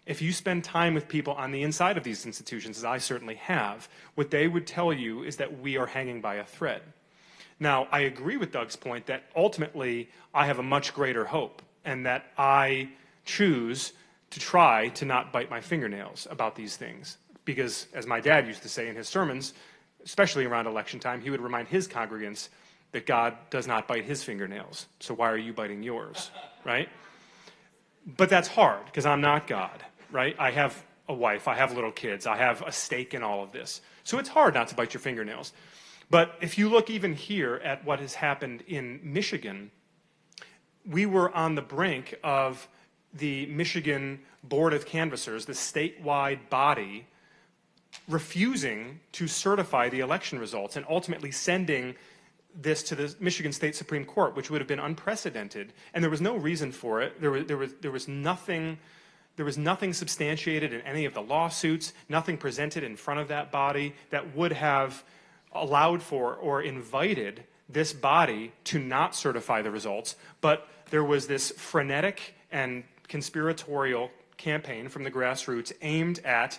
If you spend time with people on the inside of these institutions, as I certainly have, what they would tell you is that we are hanging by a thread. Now, I agree with Doug's point that ultimately I have a much greater hope and that I choose to try to not bite my fingernails about these things. Because, as my dad used to say in his sermons, especially around election time, he would remind his congregants that God does not bite his fingernails. So why are you biting yours, right? But that's hard, because I'm not God, right? I have a wife, I have little kids, I have a stake in all of this. So it's hard not to bite your fingernails. But if you look even here at what has happened in Michigan, we were on the brink of the Michigan Board of Canvassers, the statewide body, refusing to certify the election results and ultimately sending this to the Michigan State Supreme Court, which would have been unprecedented. And there was no reason for it. There was nothing substantiated in any of the lawsuits, nothing presented in front of that body that would have allowed for or invited this body to not certify the results. But there was this frenetic and conspiratorial campaign from the grassroots aimed at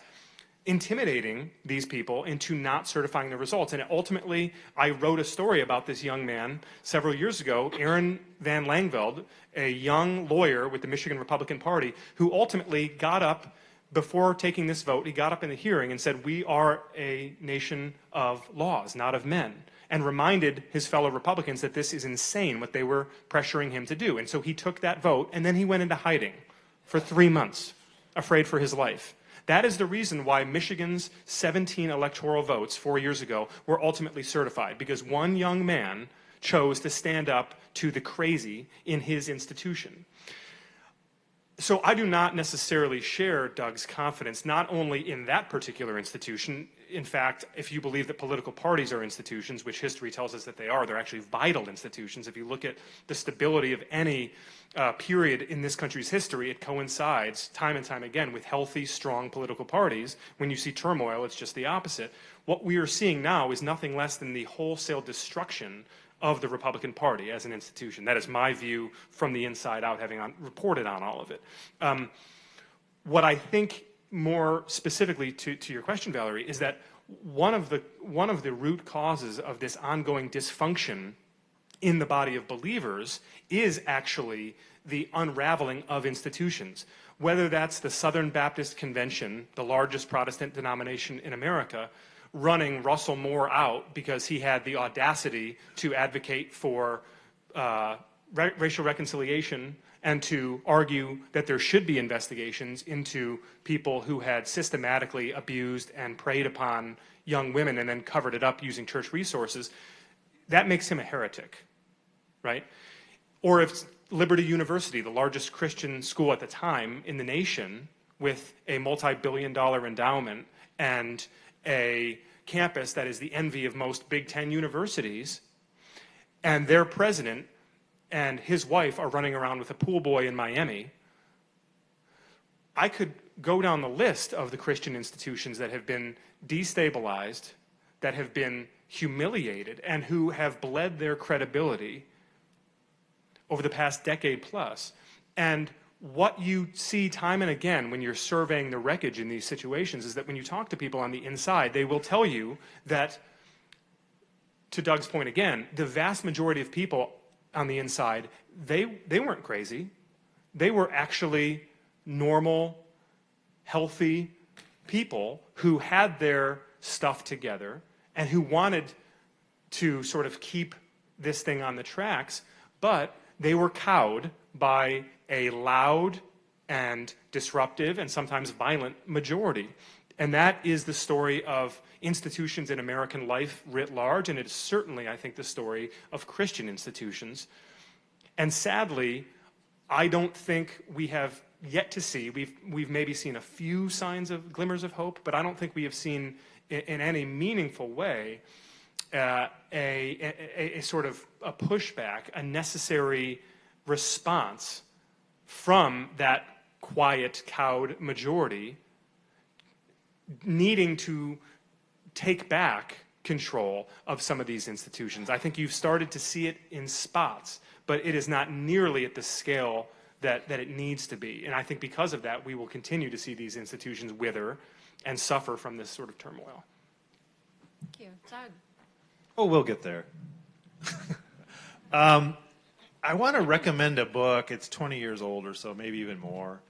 intimidating these people into not certifying the results. And ultimately, I wrote a story about this young man several years ago, Aaron Van Langveld, a young lawyer with the Michigan Republican Party, who ultimately got up before taking this vote. He got up in the hearing and said, "We are a nation of laws, not of men," and reminded his fellow Republicans that this is insane what they were pressuring him to do. And so he took that vote, and then he went into hiding for 3 months, afraid for his life. That is the reason why Michigan's 17 electoral votes 4 years ago were ultimately certified, because one young man chose to stand up to the crazy in his institution. So I do not necessarily share Doug's confidence, not only in that particular institution. In fact, if you believe that political parties are institutions, which history tells us that they are, they're actually vital institutions. If you look at the stability of any period in this country's history, it coincides time and time again with healthy, strong political parties. When you see turmoil, it's just the opposite. What we are seeing now is nothing less than the wholesale destruction of the Republican Party as an institution. That is my view from the inside out, having reported on all of it. What I think more specifically to your question, Valerie, is that one of the root causes of this ongoing dysfunction in the body of believers is actually the unraveling of institutions. Whether that's the Southern Baptist Convention, the largest Protestant denomination in America, running Russell Moore out because he had the audacity to advocate for racial reconciliation and to argue that there should be investigations into people who had systematically abused and preyed upon young women and then covered it up using church resources. That makes him a heretic, right? Or if Liberty University, the largest Christian school at the time in the nation, with a multi-billion-dollar endowment and a campus that is the envy of most Big Ten universities, and their president and his wife are running around with a pool boy in Miami, I could go down the list of the Christian institutions that have been destabilized, that have been humiliated, and who have bled their credibility over the past decade plus. And what you see time and again when you're surveying the wreckage in these situations is that when you talk to people on the inside, they will tell you that, to Doug's point again, the vast majority of people on the inside, they weren't crazy. They were actually normal, healthy people who had their stuff together and who wanted to sort of keep this thing on the tracks, but they were cowed by a loud and disruptive and sometimes violent majority. And that is the story of institutions in American life writ large, and it is certainly, I think, the story of Christian institutions. And sadly, I don't think we have yet to see, we've maybe seen a few signs of glimmers of hope, but I don't think we have seen in any meaningful way a sort of a pushback, a necessary response from that quiet, cowed majority needing to take back control of some of these institutions. I think you've started to see it in spots, but it is not nearly at the scale that it needs to be. And I think because of that, we will continue to see these institutions wither and suffer from this sort of turmoil. Thank you. Doug? Oh, we'll get there. I want to recommend a book. It's 20 years old or so, maybe even more.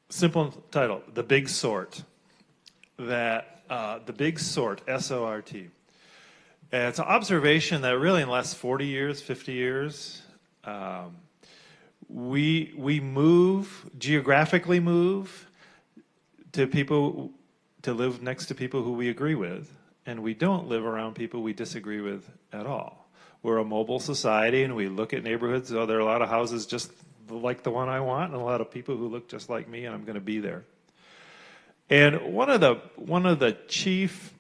Simple title, The Big Sort. The Big Sort, S-O-R-T. And it's an observation that really in the last 40 years, 50 years, we geographically move to people, to live next to people who we agree with, and we don't live around people we disagree with at all. We're a mobile society, and we look at neighborhoods. Oh, there are a lot of houses just like the one I want, and a lot of people who look just like me, and I'm going to be there. And one of the chief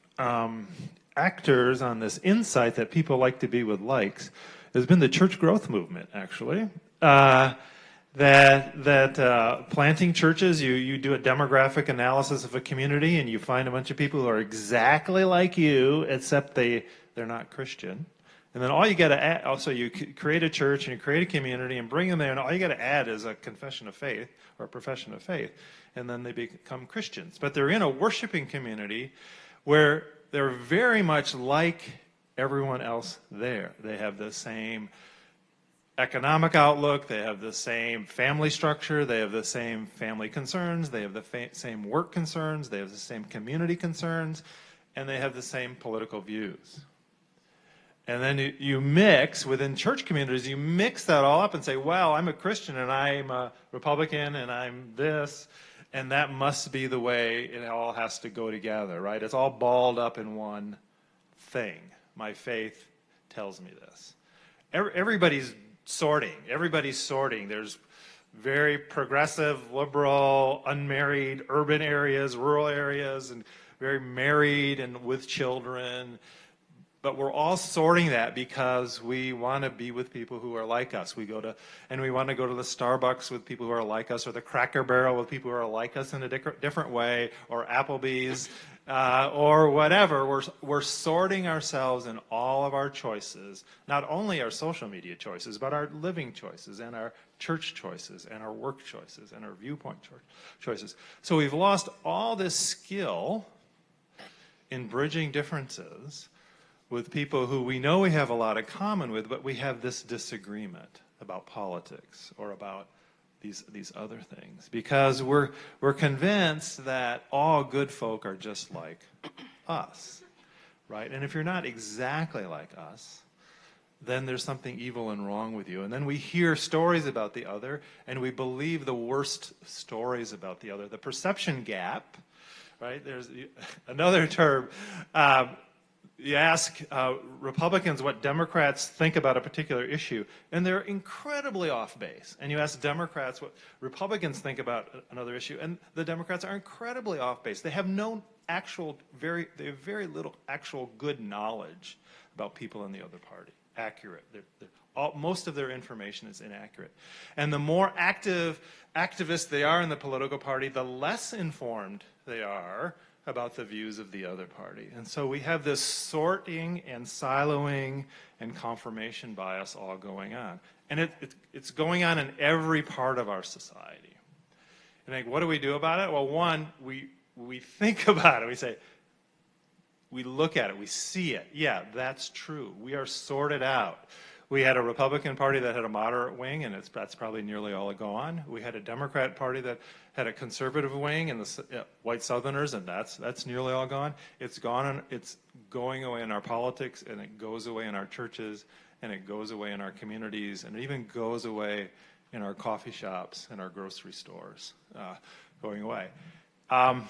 actors on this insight that people like to be with likes has been the church growth movement, actually. Planting churches, you do a demographic analysis of a community, and you find a bunch of people who are exactly like you, except they're not Christian. And then all you got to add, also you create a church and you create a community and bring them there, and all you got to add is a confession of faith or a profession of faith, and then they become Christians. But they're in a worshiping community where they're very much like everyone else there. They have the same economic outlook, they have the same family structure, they have the same family concerns, they have the same work concerns, they have the same community concerns, and they have the same political views. And then you mix, within church communities, you mix that all up and say, well, I'm a Christian and I'm a Republican and I'm this. And that must be the way it all has to go together, right? It's all balled up in one thing. My faith tells me this. Everybody's sorting. Everybody's sorting. There's very progressive, liberal, unmarried, urban areas, rural areas, and very married and with children. But we're all sorting that because we want to be with people who are like us. We want to go to the Starbucks with people who are like us, or the Cracker Barrel with people who are like us in a different way, or Applebee's, or whatever. We're sorting ourselves in all of our choices, not only our social media choices, but our living choices, and our church choices, and our work choices, and our viewpoint choices. So we've lost all this skill in bridging differences with people who we know we have a lot in common with, but we have this disagreement about politics or about these other things, because we're convinced that all good folk are just like us, right? And if you're not exactly like us, then there's something evil and wrong with you. And then we hear stories about the other, and we believe the worst stories about the other. The perception gap, right? There's another term. You ask Republicans what Democrats think about a particular issue, and they're incredibly off base. And you ask Democrats what Republicans think about another issue, and the Democrats are incredibly off base. They have they have very little actual good knowledge about people in the other party. Accurate. Most of their information is inaccurate. And the more activists they are in the political party, the less informed they are about the views of the other party. And so we have this sorting and siloing and confirmation bias all going on. And it's going on in every part of our society. And like, what do we do about it? Well, one, we think about it. We say, we look at it, we see it. Yeah, that's true. We are sorted out. We had a Republican Party that had a moderate wing, and that's probably nearly all gone. We had a Democrat Party that had a conservative wing, and the white Southerners, and that's nearly all gone. It's gone, and it's going away in our politics, and it goes away in our churches, and it goes away in our communities, and it even goes away in our coffee shops and our grocery stores, going away. I'm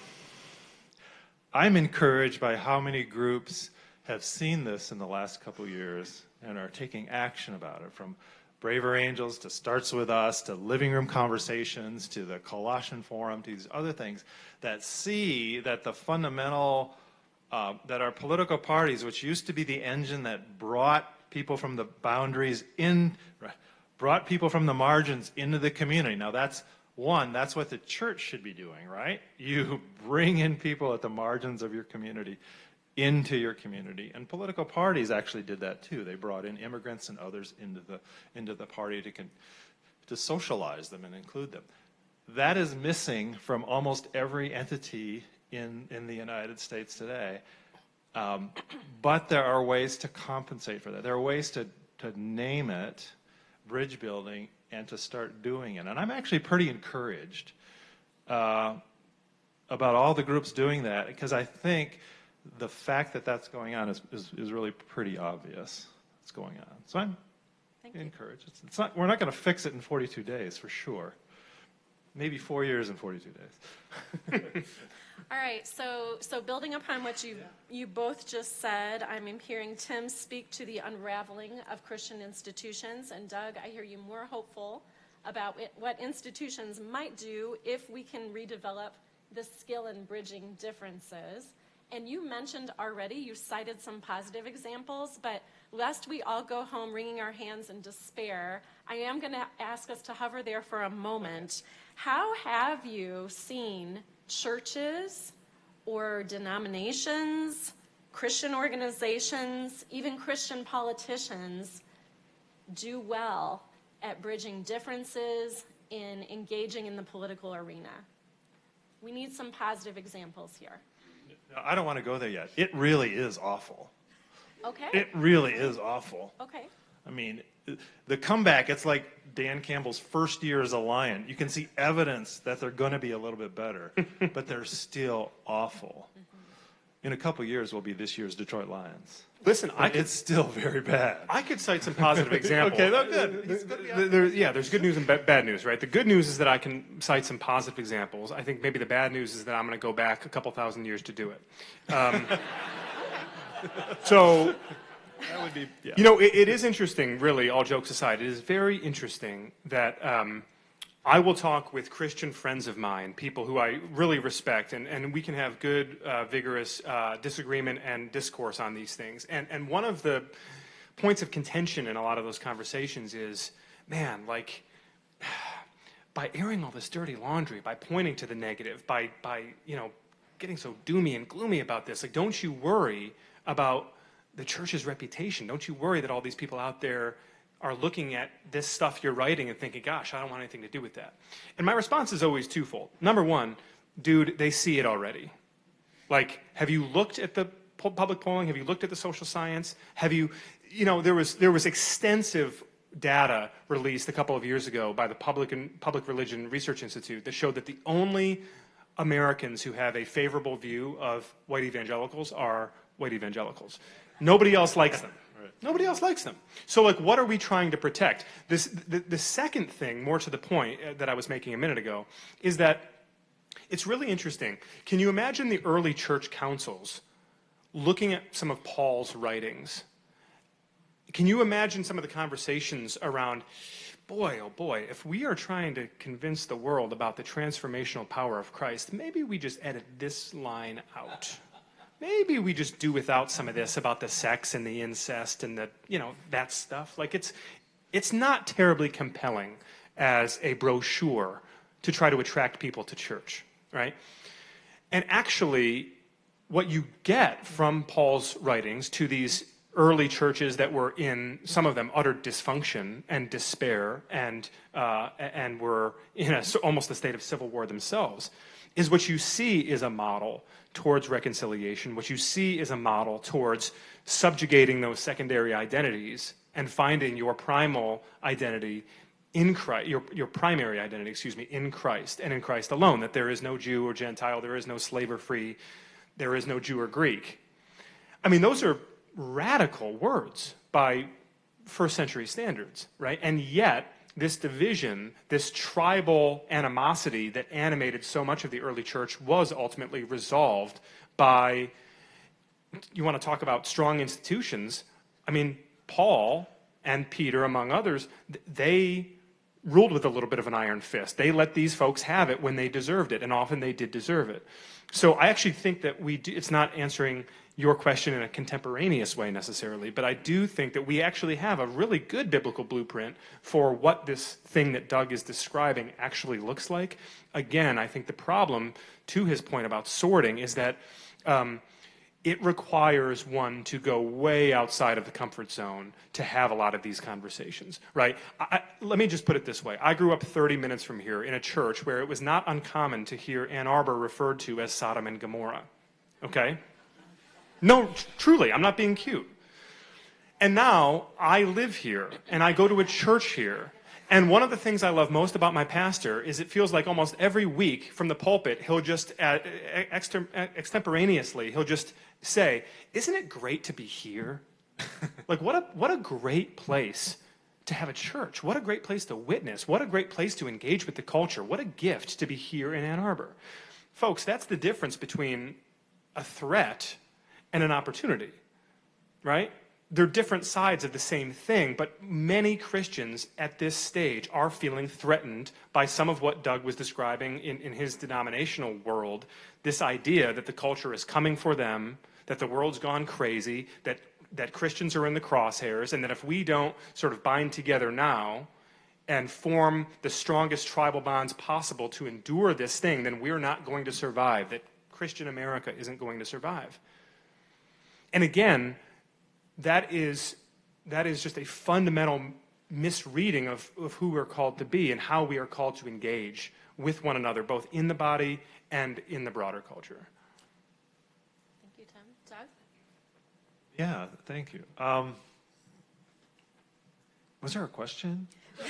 encouraged by how many groups have seen this in the last couple years and are taking action about it, from Braver Angels to Starts With Us to Living Room Conversations to the Colossian Forum to these other things that see that the fundamental, that our political parties, which used to be the engine that brought people from the boundaries brought people from the margins into the community. Now that's what the church should be doing, right? You bring in people at the margins of your community into your community. And political parties actually did that too. They brought in immigrants and others into the party to socialize them and include them. That is missing from almost every entity in the United States today. But there are ways to compensate for that. There are ways to name it bridge building and to start doing it. And I'm actually pretty encouraged about all the groups doing that, because I think the fact that that's going on is really pretty obvious. It's going on. So I'm encouraged. We're not going to fix it in 42 days for sure. Maybe 4 years and 42 days. All right, so building upon what you both just said, I'm hearing Tim speak to the unraveling of Christian institutions, and Doug, I hear you more hopeful about what institutions might do if we can redevelop the skill in bridging differences. And you mentioned already, you cited some positive examples, but lest we all go home wringing our hands in despair, I am going to ask us to hover there for a moment. How have you seen churches or denominations, Christian organizations, even Christian politicians do well at bridging differences in engaging in the political arena? We need some positive examples here. No, I don't want to go there yet. It really is awful. Okay. It really is awful. Okay. I mean, the comeback, it's like Dan Campbell's first year as a Lion. You can see evidence that they're going to be a little bit better, but they're still awful. in a couple years will be this year's Detroit Lions. Listen, It's still very bad. I could cite some positive examples. Okay, no, good. There's good news and bad news, right? The good news is that I can cite some positive examples. I think maybe the bad news is that I'm going to go back a couple thousand years to do it. So, That would be, yeah. you know, it is interesting, really, all jokes aside. It is very interesting that I will talk with Christian friends of mine, people who I really respect, and we can have good, vigorous disagreement and discourse on these things. And one of the points of contention in a lot of those conversations is, man, like, by airing all this dirty laundry, by pointing to the negative, by you know, getting so doomy and gloomy about this, like, don't you worry about the church's reputation? Don't you worry that all these people out there are looking at this stuff you're writing and thinking, gosh, I don't want anything to do with that? And my response is always twofold. Number one, dude, they see it already. Like, have you looked at the public polling? Have you looked at the social science? Have you, you know, there was extensive data released a couple of years ago by the Public Religion Research Institute that showed that the only Americans who have a favorable view of white evangelicals are white evangelicals. Nobody else likes them. Right. Nobody else likes them. So, like, what are we trying to protect? The second thing, more to the point that I was making a minute ago, is that it's really interesting. Can you imagine the early church councils looking at some of Paul's writings? Can you imagine some of the conversations around, boy, oh boy, if we are trying to convince the world about the transformational power of Christ, maybe we just edit this line out. Maybe we just do without some of this about the sex and the incest and the, you know, that stuff. Like, it's not terribly compelling as a brochure to try to attract people to church, right? And actually, what you get from Paul's writings to these early churches that were in, some of them, utter dysfunction and despair and were in almost a state of civil war themselves, is what you see is a model towards reconciliation. What you see is a model towards subjugating those secondary identities and finding your primal identity in Christ, your primary identity, in Christ and in Christ alone, that there is no Jew or Gentile, there is no slave or free, there is no Jew or Greek. I mean, those are radical words by first century standards, right? And yet, this division, this tribal animosity that animated so much of the early church was ultimately resolved by, you want to talk about strong institutions, I mean, Paul and Peter, among others, they ruled with a little bit of an iron fist. They let these folks have it when they deserved it, and often they did deserve it. So I actually think that it's not answering your question in a contemporaneous way necessarily, but I do think that we actually have a really good biblical blueprint for what this thing that Doug is describing actually looks like. Again, I think the problem, to his point about sorting, is that it requires one to go way outside of the comfort zone to have a lot of these conversations, right? Let me just put it this way. I grew up 30 minutes from here in a church where it was not uncommon to hear Ann Arbor referred to as Sodom and Gomorrah, okay? No, truly, I'm not being cute. And now I live here, and I go to a church here. And one of the things I love most about my pastor is it feels like almost every week from the pulpit, he'll just, extemporaneously, he'll just say, isn't it great to be here? Like, what a great place to have a church. What a great place to witness. What a great place to engage with the culture. What a gift to be here in Ann Arbor. Folks, that's the difference between a threat and an opportunity, right? They're different sides of the same thing, but many Christians at this stage are feeling threatened by some of what Doug was describing in his denominational world, this idea that the culture is coming for them, that the world's gone crazy, that Christians are in the crosshairs, and that if we don't sort of bind together now and form the strongest tribal bonds possible to endure this thing, then we're not going to survive, that Christian America isn't going to survive. And again, that is just a fundamental misreading of who we're called to be and how we are called to engage with one another, both in the body and in the broader culture. Thank you, Tim. Doug? Yeah, thank you. Was there a question? There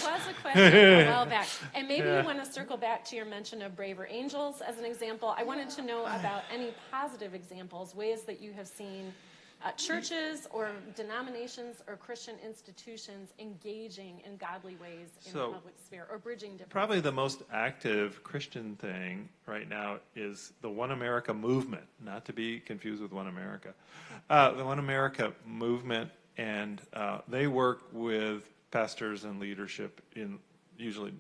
was was a question a while back. And maybe you want to circle back to your mention of braver angels as an example. I wanted to know about any positive examples, ways that you have seen churches or denominations or Christian institutions engaging in godly ways in the public sphere or bridging differences. Probably the most active Christian thing right now is the One America movement, not to be confused with One America. The One America movement, and they work with pastors and leadership in usually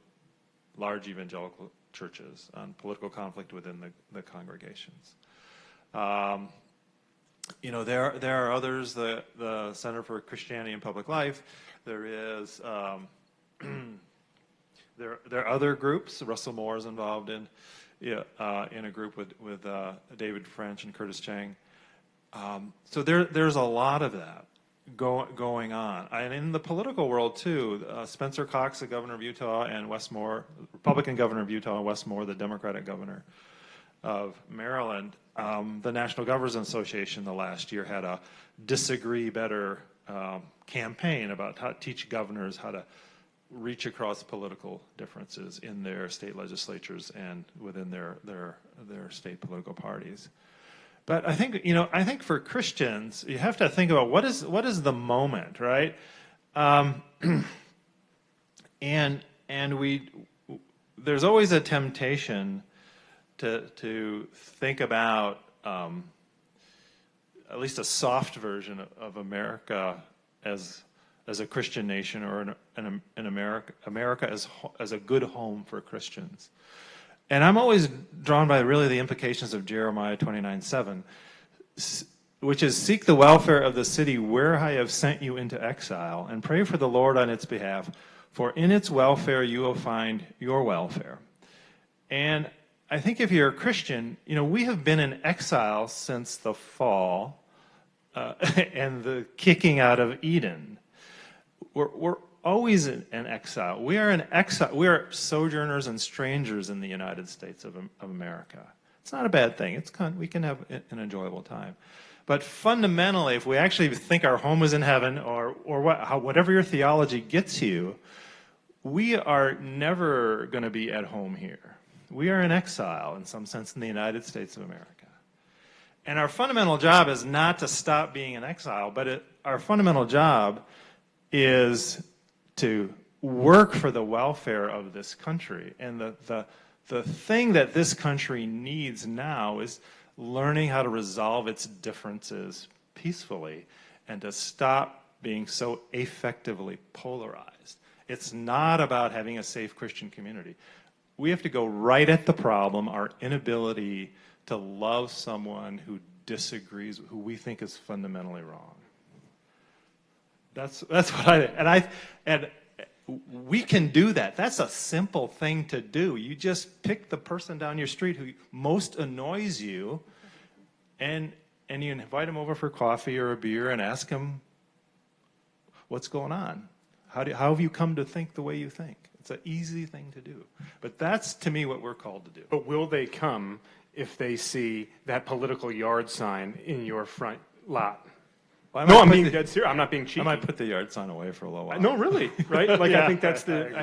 large evangelical churches on political conflict within the congregations. There are others, the Center for Christianity and Public Life. There is, there are other groups. Russell Moore is involved in a group with David French and Curtis Chang. So there's a lot of that going on. And in the political world, too, Spencer Cox, the governor of Utah, and Wes Moore, Republican governor of Utah, and Wes Moore, the Democratic governor of Maryland, the National Governors Association the last year had a Disagree Better campaign about how to teach governors how to reach across political differences in their state legislatures and within their state political parties. But I think for Christians, you have to think about what is the moment, right? And there's always a temptation to think about at least a soft version of America as a Christian nation, or an America as a good home for Christians. And I'm always drawn by really the implications of Jeremiah 29:7, which is, seek the welfare of the city where I have sent you into exile, and pray for the Lord on its behalf, for in its welfare you will find your welfare. And I think if you're a Christian, we have been in exile since the fall and the kicking out of Eden. We're always in exile. We are in exile. We are sojourners and strangers in the United States of America. It's not a bad thing. We can have an enjoyable time. But fundamentally, if we actually think our home is in heaven, or whatever your theology gets you, we are never going to be at home here. We are in exile, in some sense, in the United States of America. And our fundamental job is not to stop being in exile, but our fundamental job is to work for the welfare of this country. And the thing that this country needs now is learning how to resolve its differences peacefully and to stop being so affectively polarized. It's not about having a safe Christian community. We have to go right at the problem, our inability to love someone who disagrees, who we think is fundamentally wrong. That's what and we can do that. That's a simple thing to do. You just pick the person down your street who most annoys you, and you invite him over for coffee or a beer and ask him, what's going on? How have you come to think the way you think? It's an easy thing to do. But that's, to me, what we're called to do. But will they come if they see that political yard sign in your front lot? Well, I'm being dead serious. I'm not being cheeky. I might put the yard sign away for a little while. No, really, right? Like, Yeah, I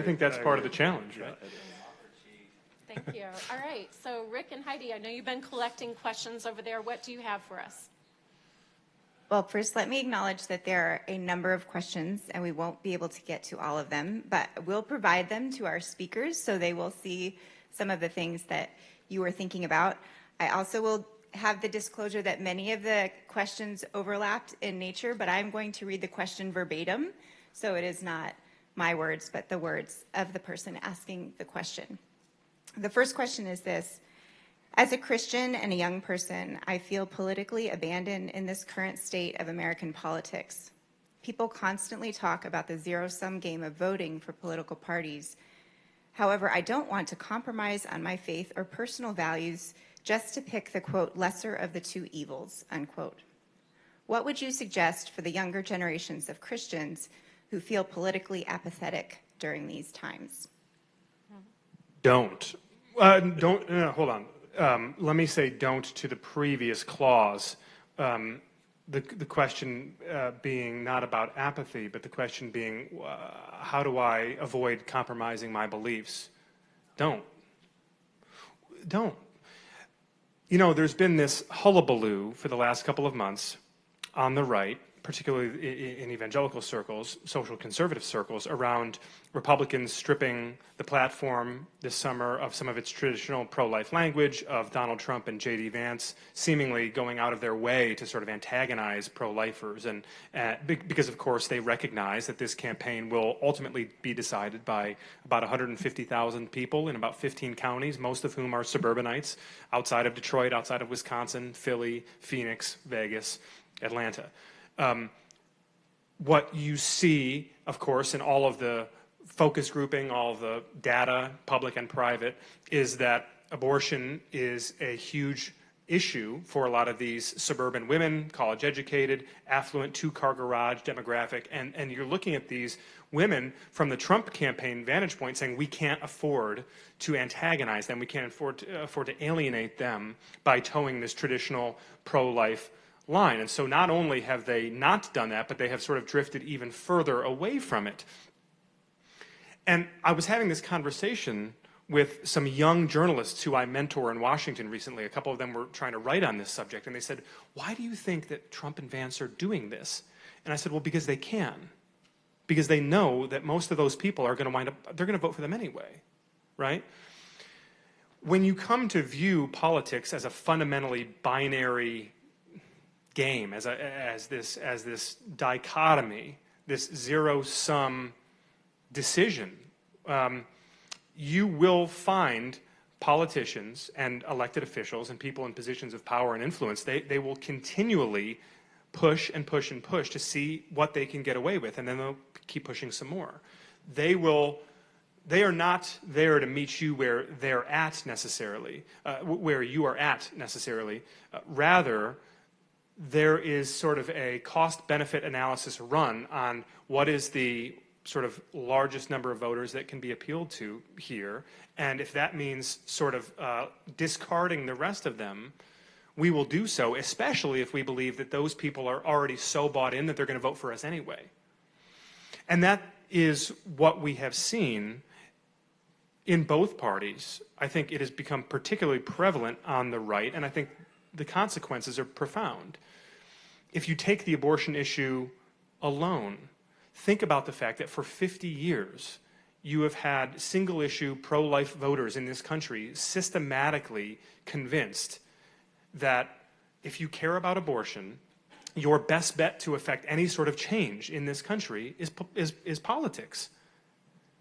think that's part of the challenge, right? Thank you. All right. So, Rick and Heidi, I know you've been collecting questions over there. What do you have for us? Well, first, let me acknowledge that there are a number of questions, and we won't be able to get to all of them, but we'll provide them to our speakers so they will see some of the things that you were thinking about. I also will have the disclosure that many of the questions overlapped in nature, but I'm going to read the question verbatim, so it is not my words, but the words of the person asking the question. The first question is this: as a Christian and a young person, I feel politically abandoned in this current state of American politics. People constantly talk about the zero-sum game of voting for political parties. However, I don't want to compromise on my faith or personal values just to pick the, quote, lesser of the two evils, unquote. What would you suggest for the younger generations of Christians who feel politically apathetic during these times? Don't. Hold on. Let me say don't to the previous clause. the question being not about apathy, but the question being, how do I avoid compromising my beliefs? Don't. You know, there's been this hullabaloo for the last couple of months on the right, particularly in evangelical circles, social conservative circles, around Republicans stripping the platform this summer of some of its traditional pro-life language, of Donald Trump and J.D. Vance seemingly going out of their way to sort of antagonize pro-lifers, and because, of course, they recognize that this campaign will ultimately be decided by about 150,000 people in about 15 counties, most of whom are suburbanites, outside of Detroit, outside of Wisconsin, Philly, Phoenix, Vegas, Atlanta. What you see, of course, in all of the focus grouping, all of the data, public and private, is that abortion is a huge issue for a lot of these suburban women, college-educated, affluent, two-car garage demographic, and you're looking at these women from the Trump campaign vantage point saying we can't afford to antagonize them, we can't afford to alienate them by towing this traditional pro-life line. And so not only have they not done that, but they have sort of drifted even further away from it. And I was having this conversation with some young journalists who I mentor in Washington recently. A couple of them were trying to write on this subject, and they said, why do you think that Trump and Vance are doing this? And I said, well, because they can. Because they know that most of those people are going to wind up, they're going to vote for them anyway, right? When you come to view politics as a fundamentally binary game, as this dichotomy, this zero-sum decision, you will find politicians and elected officials and people in positions of power and influence, they will continually push and push and push to see what they can get away with, and then they'll keep pushing some more. They are not there to meet you where they're at necessarily, where you are at necessarily. Rather, there is sort of a cost-benefit analysis run on what is the sort of largest number of voters that can be appealed to here, and if that means sort of discarding the rest of them, we will do so, especially if we believe that those people are already so bought in that they're going to vote for us anyway. And that is what we have seen in both parties. I think it has become particularly prevalent on the right, and I think the consequences are profound. If you take the abortion issue alone, think about the fact that for 50 years, you have had single-issue pro-life voters in this country systematically convinced that if you care about abortion, your best bet to affect any sort of change in this country is politics.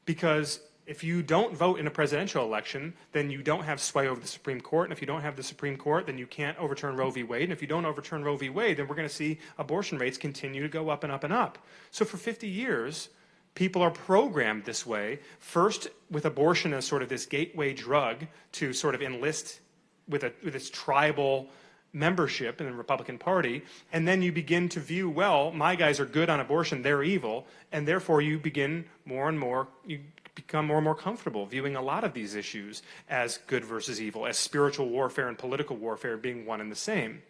Because if you don't vote in a presidential election, then you don't have sway over the Supreme Court. And if you don't have the Supreme Court, then you can't overturn Roe v. Wade. And if you don't overturn Roe v. Wade, then we're going to see abortion rates continue to go up and up and up. So for 50 years, people are programmed this way, first with abortion as sort of this gateway drug to sort of enlist with its tribal membership in the Republican Party, and then you begin to view, well, my guys are good on abortion, they're evil, and therefore you begin more and more, you become more and more comfortable viewing a lot of these issues as good versus evil, as spiritual warfare and political warfare being one and the same.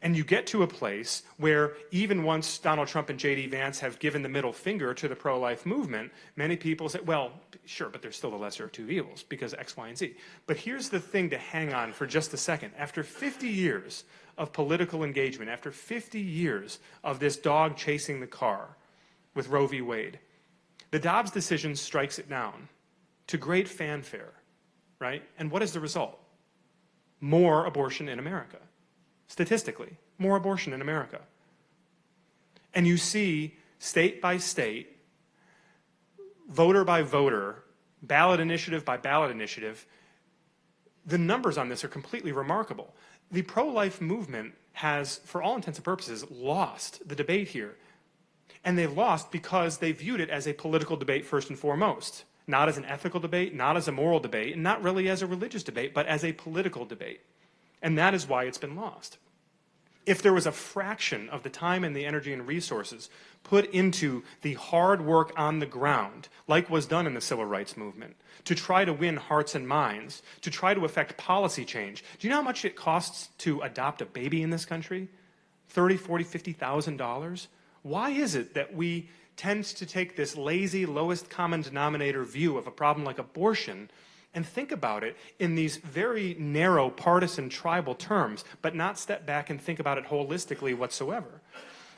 And you get to a place where even once Donald Trump and J.D. Vance have given the middle finger to the pro-life movement, many people say, well, sure, but there's still the lesser of two evils because X, Y, and Z. But here's the thing to hang on for just a second. After 50 years of political engagement, after 50 years of this dog chasing the car with Roe v. Wade, the Dobbs decision strikes it down to great fanfare, right? And what is the result? More abortion in America. Statistically, more abortion in America. And you see, state by state, voter by voter, ballot initiative by ballot initiative, the numbers on this are completely remarkable. The pro-life movement has, for all intents and purposes, lost the debate here. And they've lost because they viewed it as a political debate first and foremost. Not as an ethical debate, not as a moral debate, and not really as a religious debate, but as a political debate. And that is why it's been lost. If there was a fraction of the time and the energy and resources put into the hard work on the ground, like was done in the civil rights movement, to try to win hearts and minds, to try to affect policy change. Do you know how much it costs to adopt a baby in this country? $30,000, $40,000, $50,000? Why is it that we tend to take this lazy, lowest common denominator view of a problem like abortion and think about it in these very narrow, partisan, tribal terms, but not step back and think about it holistically whatsoever?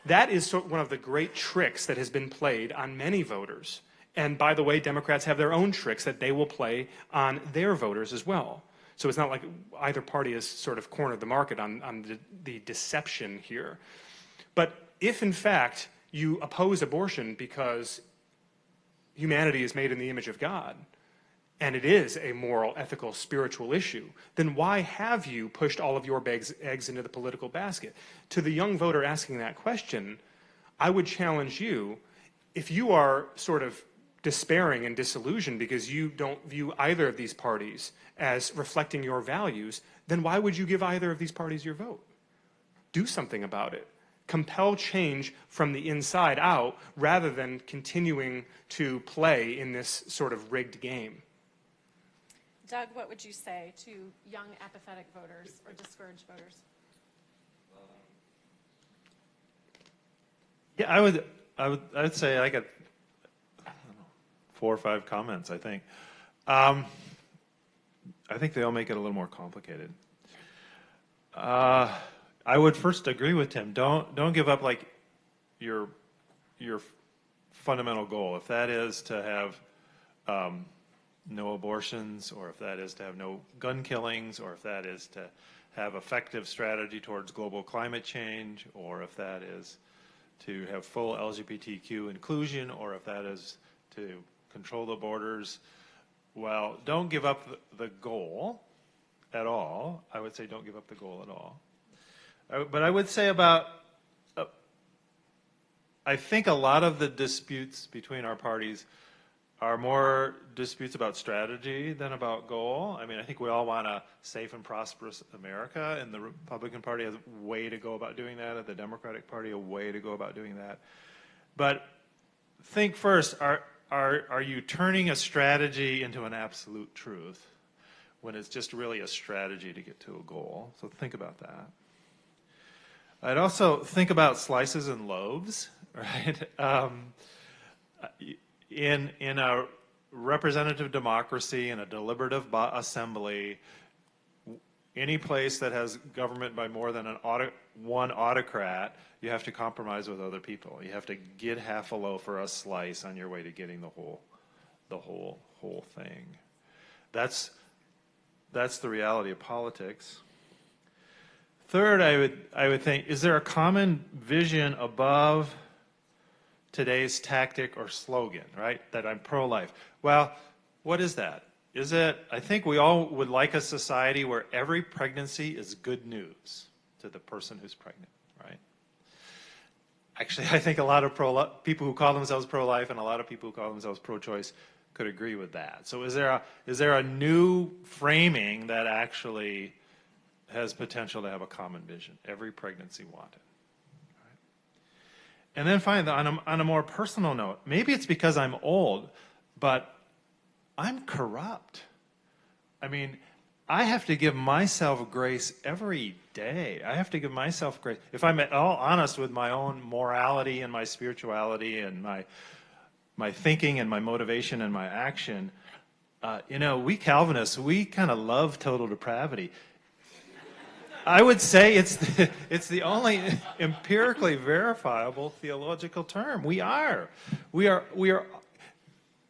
That is one of the great tricks that has been played on many voters. And by the way, Democrats have their own tricks that they will play on their voters as well. So it's not like either party has sort of cornered the market on the deception here. But if, in fact, you oppose abortion because humanity is made in the image of God, and it is a moral, ethical, spiritual issue, then why have you pushed all of your eggs into the political basket? To the young voter asking that question, I would challenge you, if you are sort of despairing and disillusioned because you don't view either of these parties as reflecting your values, then why would you give either of these parties your vote? Do something about it. Compel change from the inside out rather than continuing to play in this sort of rigged game. Doug, what would you say to young apathetic voters or discouraged voters? Yeah, I would say I got 4 or 5 comments, I think. I think they all make it a little more complicated. I would first agree with Tim. Don't give up like your fundamental goal. If that is to have no abortions, or if that is to have no gun killings, or if that is to have effective strategy towards global climate change, or if that is to have full LGBTQ inclusion, or if that is to control the borders, well, don't give up the goal at all. I would say don't give up the goal at all. But I would say about, I think a lot of the disputes between our parties are more disputes about strategy than about goal. I mean, I think we all want a safe and prosperous America, and the Republican Party has a way to go about doing that, and the Democratic Party a way to go about doing that. But think first, are you turning a strategy into an absolute truth when it's just really a strategy to get to a goal? So think about that. I'd also think about slices and loaves, right? In a representative democracy, in a deliberative assembly, any place that has government by more than one autocrat, you have to compromise with other people. You have to get half a loaf or a slice on your way to getting the whole thing. That's the reality of politics. Third, I would think, is there a common vision above today's tactic or slogan, right? That I'm pro-life. Well, what is that? Is it, I think we all would like a society where every pregnancy is good news to the person who's pregnant, right? Actually, I think a lot of people who call themselves pro-life and a lot of people who call themselves pro-choice could agree with that. So is there a new framing that actually has potential to have a common vision? Every pregnancy wanted. And then finally, on a more personal note, maybe it's because I'm old, but I'm corrupt. I mean, I have to give myself grace every day. I have to give myself grace. If I'm at all honest with my own morality and my spirituality and my thinking and my motivation and my action, we Calvinists, we kind of love total depravity. I would say it's the only empirically verifiable theological term. We are,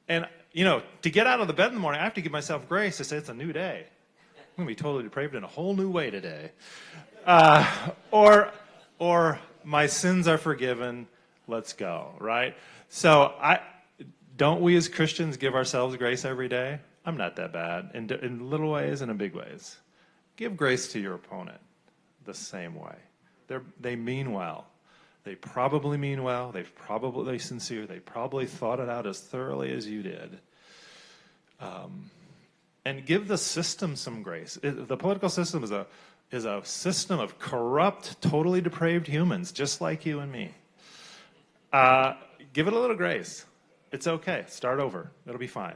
and to get out of the bed in the morning, I have to give myself grace to say it's a new day. I'm going to be totally depraved in a whole new way today. Or my sins are forgiven, let's go, right? So don't we as Christians give ourselves grace every day? I'm not that bad, in little ways and in big ways. Give grace to your opponent the same way. They mean well. They probably mean well. They're probably sincere. They probably thought it out as thoroughly as you did. And give the system some grace. The political system is a system of corrupt, totally depraved humans, just like you and me. Give it a little grace. It's okay. Start over. It'll be fine.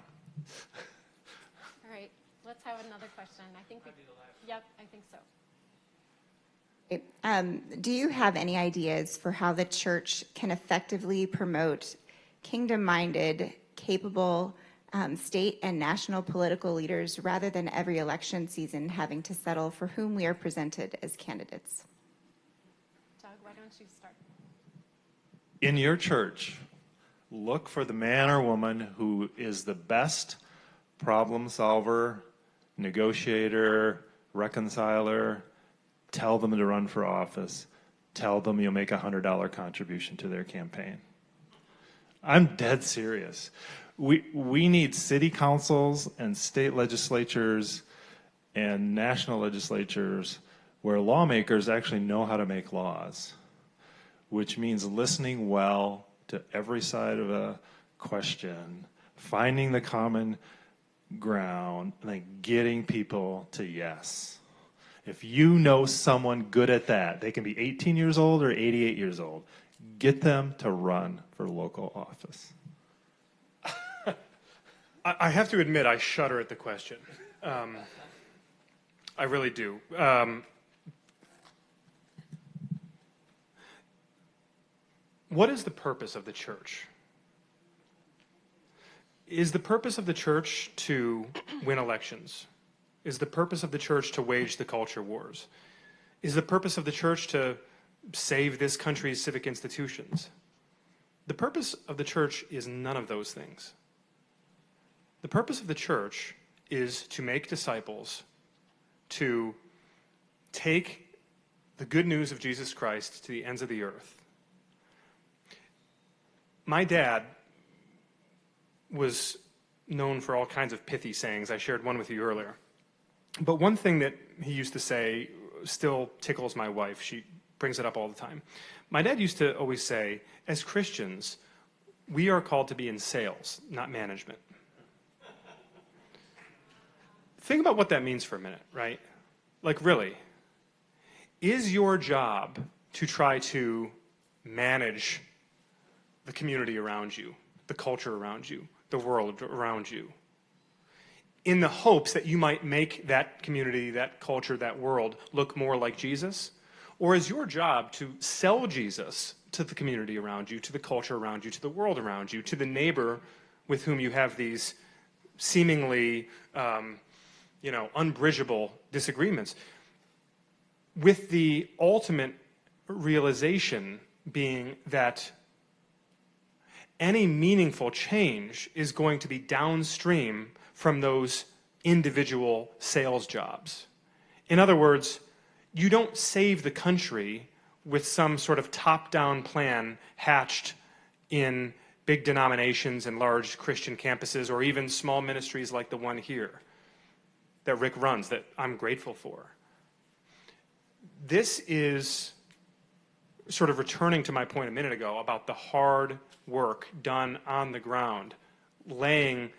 All right, let's have another question. I think Yep, I think so. Do you have any ideas for how the church can effectively promote kingdom-minded, capable state and national political leaders rather than every election season having to settle for whom we are presented as candidates? Doug, why don't you start? In your church, look for the man or woman who is the best problem solver, negotiator, reconciler. Tell them to run for office. Tell them you'll make a $100 contribution to their campaign. I'm dead serious. We need city councils and state legislatures and national legislatures where lawmakers actually know how to make laws, which means listening well to every side of a question, finding the common ground, and then getting people to yes. If you know someone good at that, they can be 18 years old or 88 years old, get them to run for local office. I have to admit, I shudder at the question. I really do. What is the purpose of the church? Is the purpose of the church to win elections? Is the purpose of the church to wage the culture wars? Is the purpose of the church to save this country's civic institutions? The purpose of the church is none of those things. The purpose of the church is to make disciples, to take the good news of Jesus Christ to the ends of the earth. My dad was known for all kinds of pithy sayings. I shared one with you earlier. But one thing that he used to say still tickles my wife. She brings it up all the time. My dad used to always say, as Christians, we are called to be in sales, not management. Think about what that means for a minute, right? Like, really, is your job to try to manage the community around you, the culture around you, the world around you, in the hopes that you might make that community, that culture, that world look more like Jesus? Or is your job to sell Jesus to the community around you, to the culture around you, to the world around you, to the neighbor with whom you have these seemingly unbridgeable disagreements, with the ultimate realization being that any meaningful change is going to be downstream from those individual sales jobs. In other words, you don't save the country with some sort of top-down plan hatched in big denominations and large Christian campuses, or even small ministries like the one here that Rick runs, that I'm grateful for. This is sort of returning to my point a minute ago about the hard work done on the ground, laying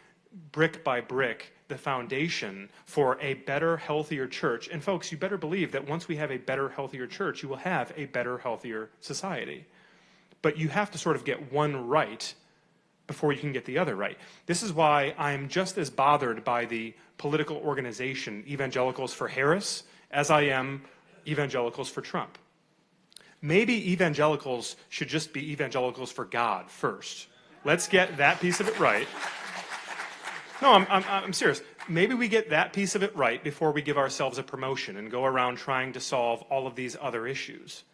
brick by brick the foundation for a better, healthier church. And folks, you better believe that once we have a better, healthier church, you will have a better, healthier society. But you have to sort of get one right before you can get the other right. This is why I'm just as bothered by the political organization Evangelicals for Harris as I am Evangelicals for Trump. Maybe evangelicals should just be evangelicals for God first. Let's get that piece of it right. No, I'm serious. Maybe we get that piece of it right before we give ourselves a promotion and go around trying to solve all of these other issues.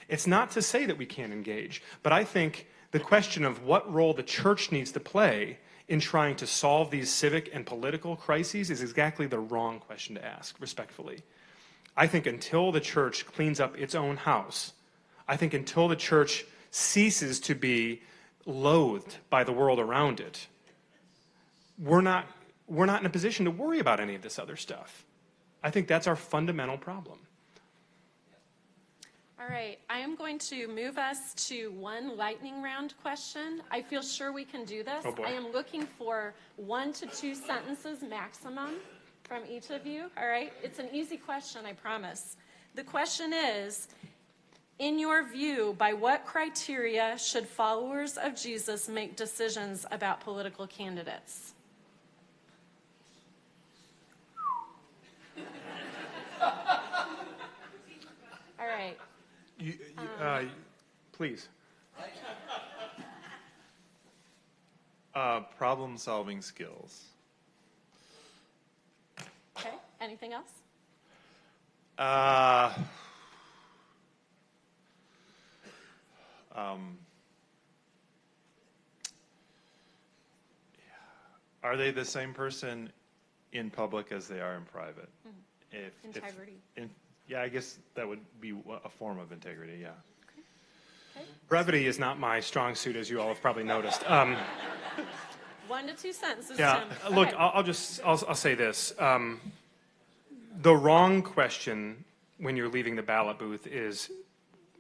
It's not to say that we can't engage, but I think the question of what role the church needs to play in trying to solve these civic and political crises is exactly the wrong question to ask, respectfully. I think until the church cleans up its own house, I think until the church ceases to be loathed by the world around it, we're not in a position to worry about any of this other stuff. I think that's our fundamental problem. All right, I am going to move us to one lightning round question. I feel sure we can do this. Oh, boy. I am looking for 1 to 2 sentences maximum from each of you. All right, it's an easy question, I promise. The question is, in your view, by what criteria should followers of Jesus make decisions about political candidates? All right. Please. Problem-solving skills. Okay, anything else? Are they the same person in public as they are in private? Integrity. Yeah, I guess that would be a form of integrity, yeah. Brevity is not my strong suit, as you all have probably noticed. 1 to 2 sentences, Yeah, Tim. look, Okay. I'll say this. The wrong question when you're leaving the ballot booth is,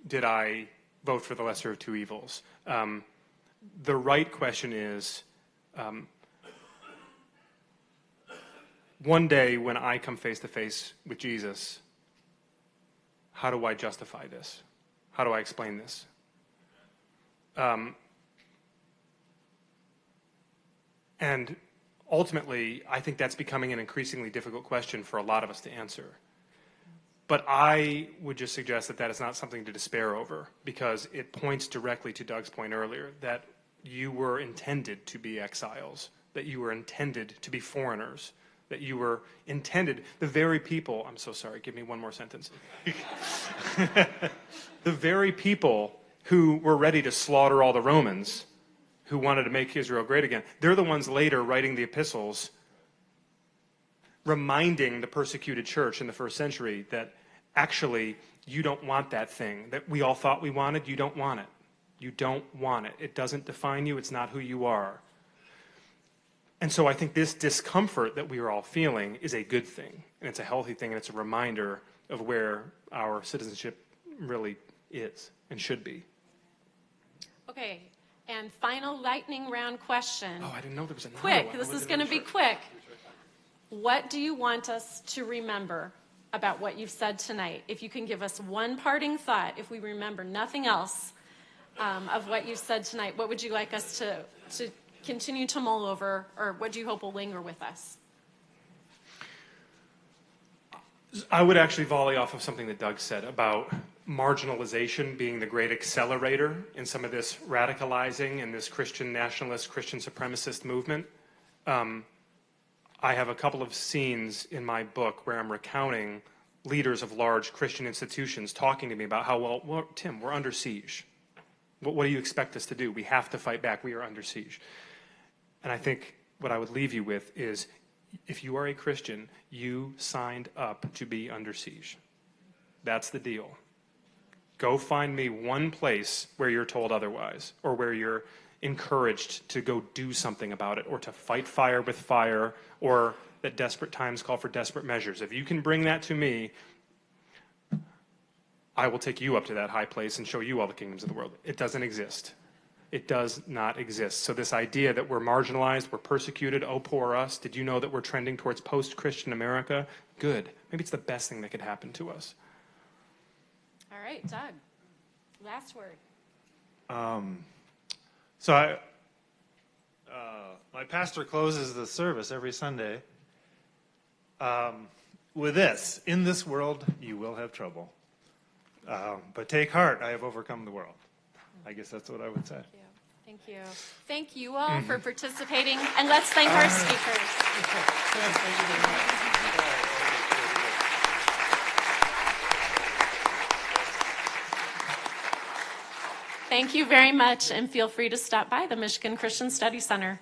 did I vote for the lesser of two evils? The right question is, one day when I come face to face with Jesus, how do I justify this? How do I explain this? And ultimately, I think that's becoming an increasingly difficult question for a lot of us to answer. But I would just suggest that that is not something to despair over, because it points directly to Doug's point earlier, that you were intended to be exiles, that you were intended to be foreigners, that you were intended, the very people, I'm so sorry, give me one more sentence. The very people who were ready to slaughter all the Romans, who wanted to make Israel great again, they're the ones later writing the epistles, reminding the persecuted church in the first century that actually you don't want that thing that we all thought we wanted. You don't want it. You don't want it. It doesn't define you. It's not who you are. And so I think this discomfort that we are all feeling is a good thing, and it's a healthy thing, and it's a reminder of where our citizenship really is and should be. Okay, and final lightning round question. Oh, I didn't know there was another Quick, one. this is going to be quick. What do you want us to remember about what you've said tonight? If you can give us one parting thought, if we remember nothing else of what you've said tonight, what would you like us to continue to mull over, or what do you hope will linger with us? I would actually volley off of something that Doug said about marginalization being the great accelerator in some of this radicalizing and this Christian nationalist, Christian supremacist movement. I have a couple of scenes in my book where I'm recounting leaders of large Christian institutions talking to me about how, well, Tim, we're under siege. What do you expect us to do? We have to fight back. We are under siege. And I think what I would leave you with is, if you are a Christian, you signed up to be under siege. That's the deal. Go find me one place where you're told otherwise, or where you're encouraged to go do something about it, or to fight fire with fire, or that desperate times call for desperate measures. If you can bring that to me, I will take you up to that high place and show you all the kingdoms of the world. It doesn't exist. It does not exist. So this idea that we're marginalized, we're persecuted, oh, poor us, did you know that we're trending towards post-Christian America? Good. Maybe it's the best thing that could happen to us. All right, Doug, last word. So my pastor closes the service every Sunday with this: in this world you will have trouble, but take heart, I have overcome the world. I guess that's what I would say. Thank you. Thank you all for participating, and let's thank our speakers. Thank you very much, and feel free to stop by the Michigan Christian Study Center.